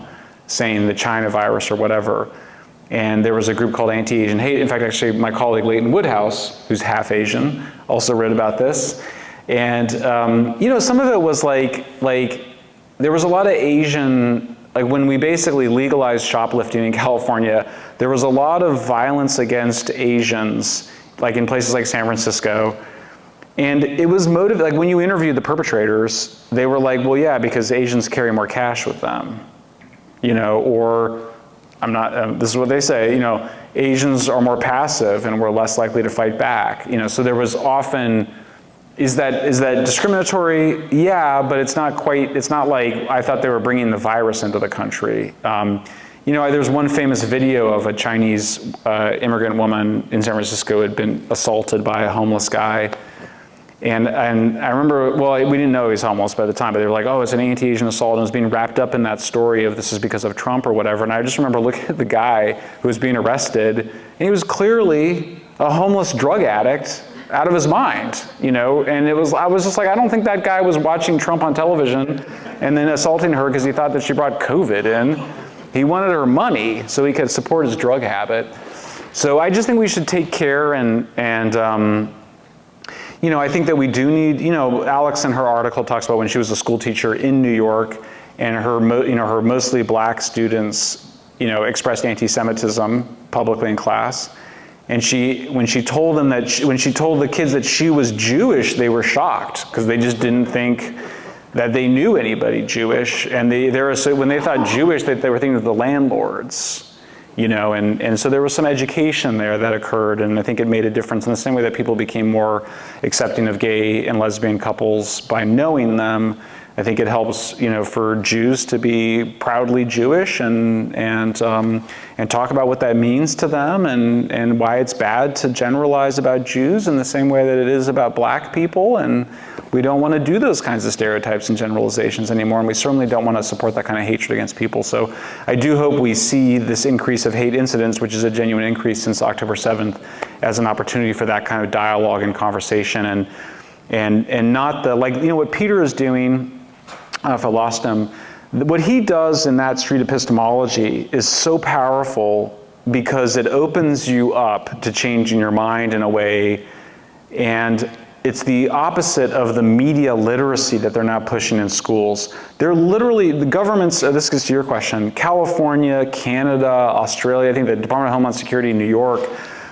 saying the China virus or whatever. And there was a group called Anti-Asian Hate. In fact, actually, my colleague Leighton Woodhouse, who's half Asian, also wrote about this. And some of it was like there was a lot of Asian. Like when we basically legalized shoplifting in California, there was a lot of violence against Asians, like in places like San Francisco. And it was motivated, like when you interviewed the perpetrators, they were like, well, yeah, because Asians carry more cash with them, or I'm not, this is what they say, Asians are more passive and we're less likely to fight back. So there was often, is that discriminatory? Yeah, but it's not like I thought they were bringing the virus into the country. There's one famous video of a Chinese immigrant woman in San Francisco who had been assaulted by a homeless guy. And I remember, well, we didn't know he was homeless by the time, but they were like, oh, it's an anti-Asian assault, and it was being wrapped up in that story of this is because of Trump or whatever. And I just remember looking at the guy who was being arrested, and he was clearly a homeless drug addict out of his mind, and I was just like, I don't think that guy was watching Trump on television and then assaulting her because he thought that she brought COVID in. He wanted her money so he could support his drug habit. So I just think we should take care and I think that we do need, Alex in her article talks about when she was a school teacher in New York and her mostly black students, expressed anti-Semitism publicly in class. And when she told the kids that she was Jewish, they were shocked because they just didn't think that they knew anybody Jewish. And when they thought Jewish, they were thinking of the landlords, and so there was some education there that occurred, and I think it made a difference in the same way that people became more accepting of gay and lesbian couples by knowing them. I think it helps, for Jews to be proudly Jewish and talk about what that means to them and why it's bad to generalize about Jews in the same way that it is about black people. And we don't want to do those kinds of stereotypes and generalizations anymore, and we certainly don't want to support that kind of hatred against people. So I do hope we see this increase of hate incidents, which is a genuine increase since October 7th, as an opportunity for that kind of dialogue and conversation and not what Peter is doing. If I lost him, what he does in that street epistemology is so powerful because it opens you up to changing your mind in a way, and it's the opposite of the media literacy that they're now pushing in schools. They're literally, the governments, this gets to your question, California, Canada, Australia, I think the Department of Homeland Security in New York,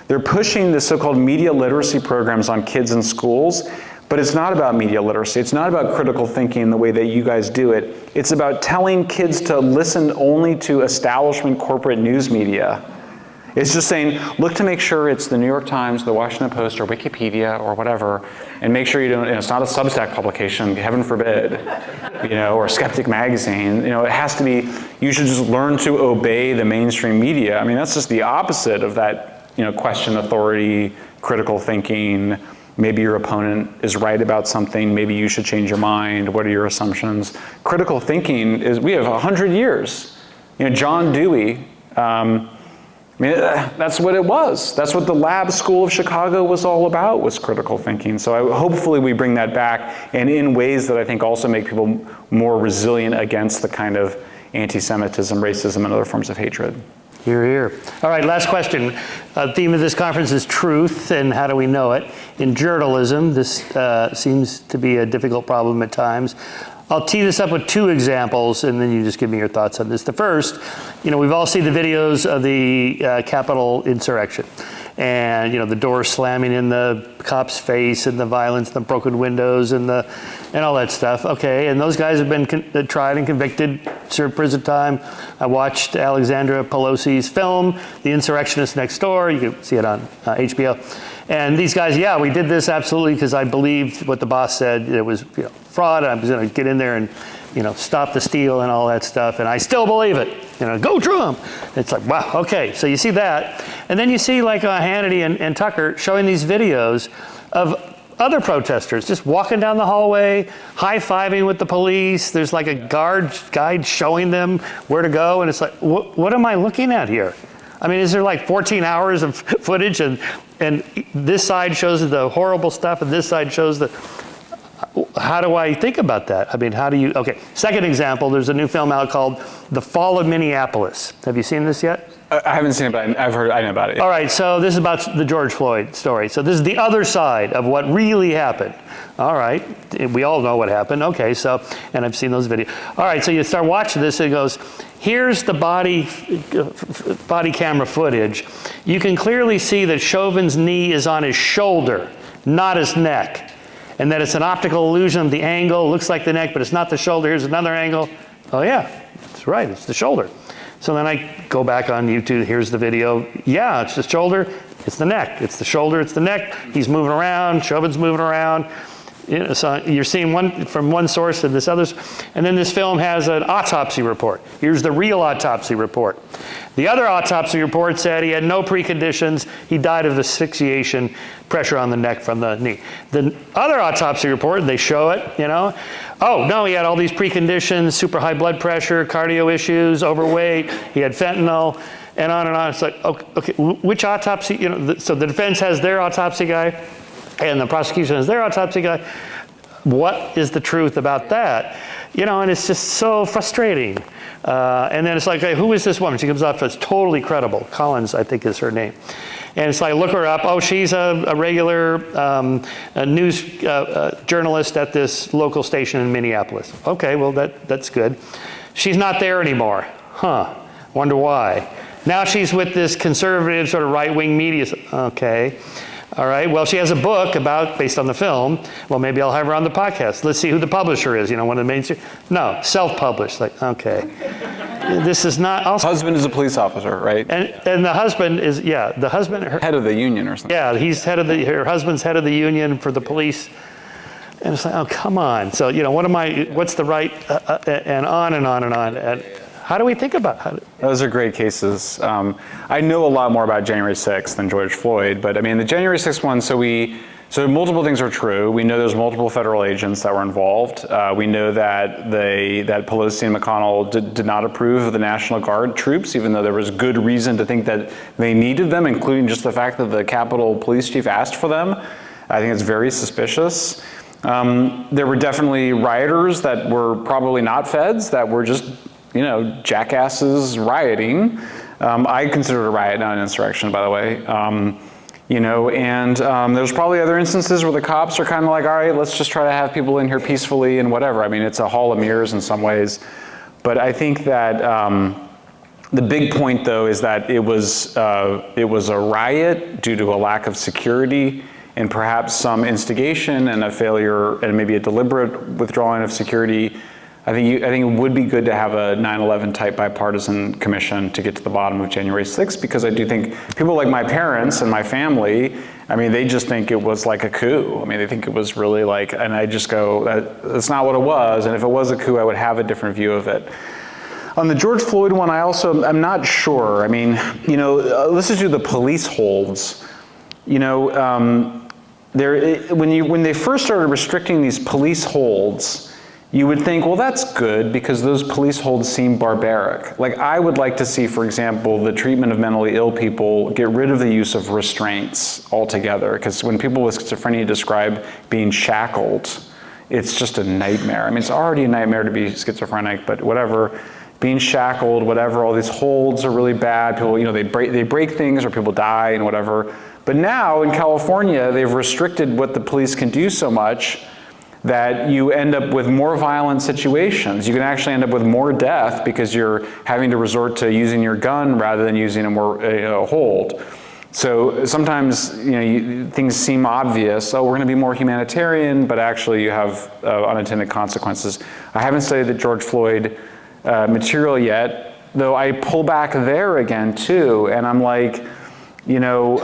they're pushing the so-called media literacy programs on kids in schools. But it's not about media literacy. It's not about critical thinking the way that you guys do it. It's about telling kids to listen only to establishment corporate news media It's just saying, look to make sure it's the New York Times, the Washington Post, or Wikipedia, or whatever, and make sure you don't, it's not a Substack publication, heaven forbid, or Skeptic magazine. It has to be, you should just learn to obey the mainstream media. I mean, that's just the opposite of that, question authority, critical thinking. Maybe your opponent is right about something, maybe you should change your mind, what are your assumptions? Critical thinking is, we have 100 years. John Dewey, that's what it was. That's what the Lab School of Chicago was all about, was critical thinking. So hopefully we bring that back, and in ways that I think also make people more resilient against the kind of anti-Semitism, racism, and other forms of hatred. Hear, hear. All right, last question. The theme of this conference is truth, and how do we know it? In journalism, this seems to be a difficult problem at times. I'll tee this up with 2 examples, and then you just give me your thoughts on this. The first, we've all seen the videos of the Capitol insurrection, and the doors slamming in the cop's face, and the violence, the broken windows, and all that stuff. Okay, and those guys have been tried and convicted, served prison time. I watched Alexandra Pelosi's film, The Insurrectionist Next Door. You can see it on HBO. And these guys, yeah, we did this absolutely because I believed what the boss said. It was fraud. I was going to get in there and stop the steal and all that stuff. And I still believe it. Go Trump. It's like, wow, okay. So you see that. And then you see like Hannity and Tucker showing these videos of other protesters just walking down the hallway, high-fiving with the police. There's like a guide showing them where to go. And it's like, what am I looking at here? I mean, is there like 14 hours of footage and this side shows the horrible stuff and this side shows the... How do I think about that? I mean, how do you... Okay, second example, there's a new film out called The Fall of Minneapolis. Have you seen this yet? I haven't seen it, but I know about it. All right, so this is about the George Floyd story. So this is the other side of what really happened. All right, we all know what happened. Okay, so, and I've seen those videos. All right, so you start watching this, and it goes, here's the body camera footage. You can clearly see that Chauvin's knee is on his shoulder, not his neck. And that it's an optical illusion of the angle. It looks like the neck, but it's not the shoulder. Here's another angle. Oh yeah, that's right, it's the shoulder. So then I go back on YouTube, here's the video. Yeah, it's the shoulder, it's the neck. It's the shoulder, it's the neck. He's moving around, Chauvin's moving around. So you're seeing one from one source and this other. And then this film has an autopsy report. Here's the real autopsy report. The other autopsy report said he had no preconditions. He died of asphyxiation, pressure on the neck from the knee. The other autopsy report, they show it, Oh, no, he had all these preconditions, super high blood pressure, cardio issues, overweight, he had fentanyl, and on and on. It's like, okay, which autopsy, so the defense has their autopsy guy, and the prosecution has their autopsy guy. What is the truth about that? And it's just so frustrating. And then it's like, hey, who is this woman? She comes off as totally credible. Collins, I think, is her name. And it's like, look her up. Oh, she's a regular news journalist at this local station in Minneapolis. Okay, well, that's good. She's not there anymore. Huh, wonder why. Now she's with this conservative sort of right-wing media. Okay. All right, well, she has a book based on the film. Well, maybe I'll have her on the podcast. Let's see who the publisher is, one of the mainstream. No, self-published, like, okay. This is not... Husband is a police officer, right? And the husband is, the husband... Head of the union or something. Yeah, he's her husband's head of the union for the police. And it's like, oh, come on. So, what's the right, and on and on and on. And how do we think about it? Those are great cases. I know a lot more about January 6th than George Floyd, but I mean, the January 6th one, so multiple things are true. We know there's multiple federal agents that were involved. We know that that Pelosi and McConnell did not approve of the National Guard troops, even though there was good reason to think that they needed them, including just the fact that the Capitol Police Chief asked for them. I think it's very suspicious. There were definitely rioters that were probably not feds, that were just jackasses rioting. I consider it a riot, not an insurrection, by the way. There's probably other instances where the cops are kind of like, all right, let's just try to have people in here peacefully and whatever. I mean, it's a hall of mirrors in some ways. But I think that the big point, though, is that it was a riot due to a lack of security and perhaps some instigation and a failure and maybe a deliberate withdrawing of security I think it would be good to have a 9/11 type bipartisan commission to get to the bottom of January 6th, because I do think people like my parents and my family, I mean, they just think it was like a coup. I mean, they think it was really like, and I just go, that's not what it was. And if it was a coup, I would have a different view of it. On the George Floyd one, I'm not sure. I mean, you know, listen to the police holds. You know, when they first started restricting these police holds, you would think, well, that's good because those police holds seem barbaric. Like, I would like to see, for example, the treatment of mentally ill people get rid of the use of restraints altogether. Because when people with schizophrenia describe being shackled, it's just a nightmare. I mean, it's already a nightmare to be schizophrenic, but whatever. Being shackled, whatever, all these holds are really bad. People, you know, they break things or people die and whatever. But now in California, they've restricted what the police can do so much that you end up with more violent situations. You can actually end up with more death because you're having to resort to using your gun rather than using a hold. So sometimes, you know, things seem obvious. Oh, we're going to be more humanitarian, but actually you have unintended consequences. I haven't studied the George Floyd material yet, though I pull back there again too, and I'm like, you know,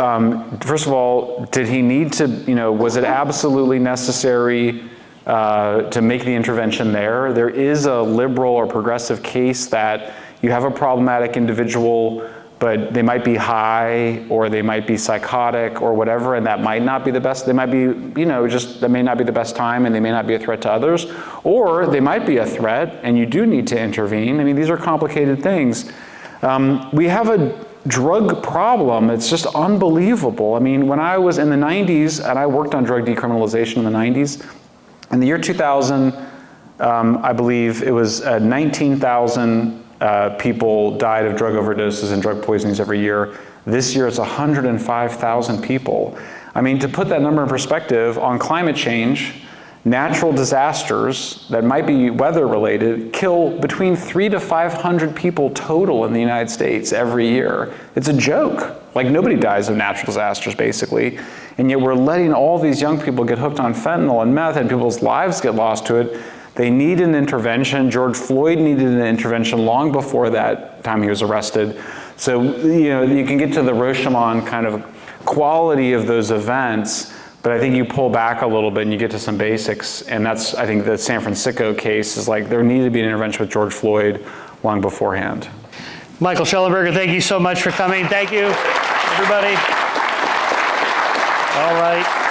first of all, did he need to, you know, was it absolutely necessary to make the intervention there? There is a liberal or progressive case that you have a problematic individual, but they might be high or they might be psychotic or whatever, and that might not be the best. They might be, you know, just that may not be the best time, and they may not be a threat to others, or they might be a threat and you do need to intervene. I mean, these are complicated things. We have a drug problem. It's just unbelievable. I mean, when I was in the 90s, and I worked on drug decriminalization in the 90s, in the year 2000, I believe it was 19,000 people died of drug overdoses and drug poisonings every year. This year it's 105,000 people. I mean, to put that number in perspective, on climate change, natural disasters that might be weather related kill between 300 to 500 people total in the United States every year. It's a joke. Like, nobody dies of natural disasters basically, and yet we're letting all these young people get hooked on fentanyl and meth and people's lives get lost to it. They need an intervention. George Floyd needed an intervention long before that time he was arrested. So, you know, you can get to the Rashomon kind of quality of those events, but I think you pull back a little bit and you get to some basics, and that's, I think the San Francisco case is like, there needed to be an intervention with George Floyd long beforehand. Michael Shellenberger, thank you so much for coming. Thank you, everybody. All right.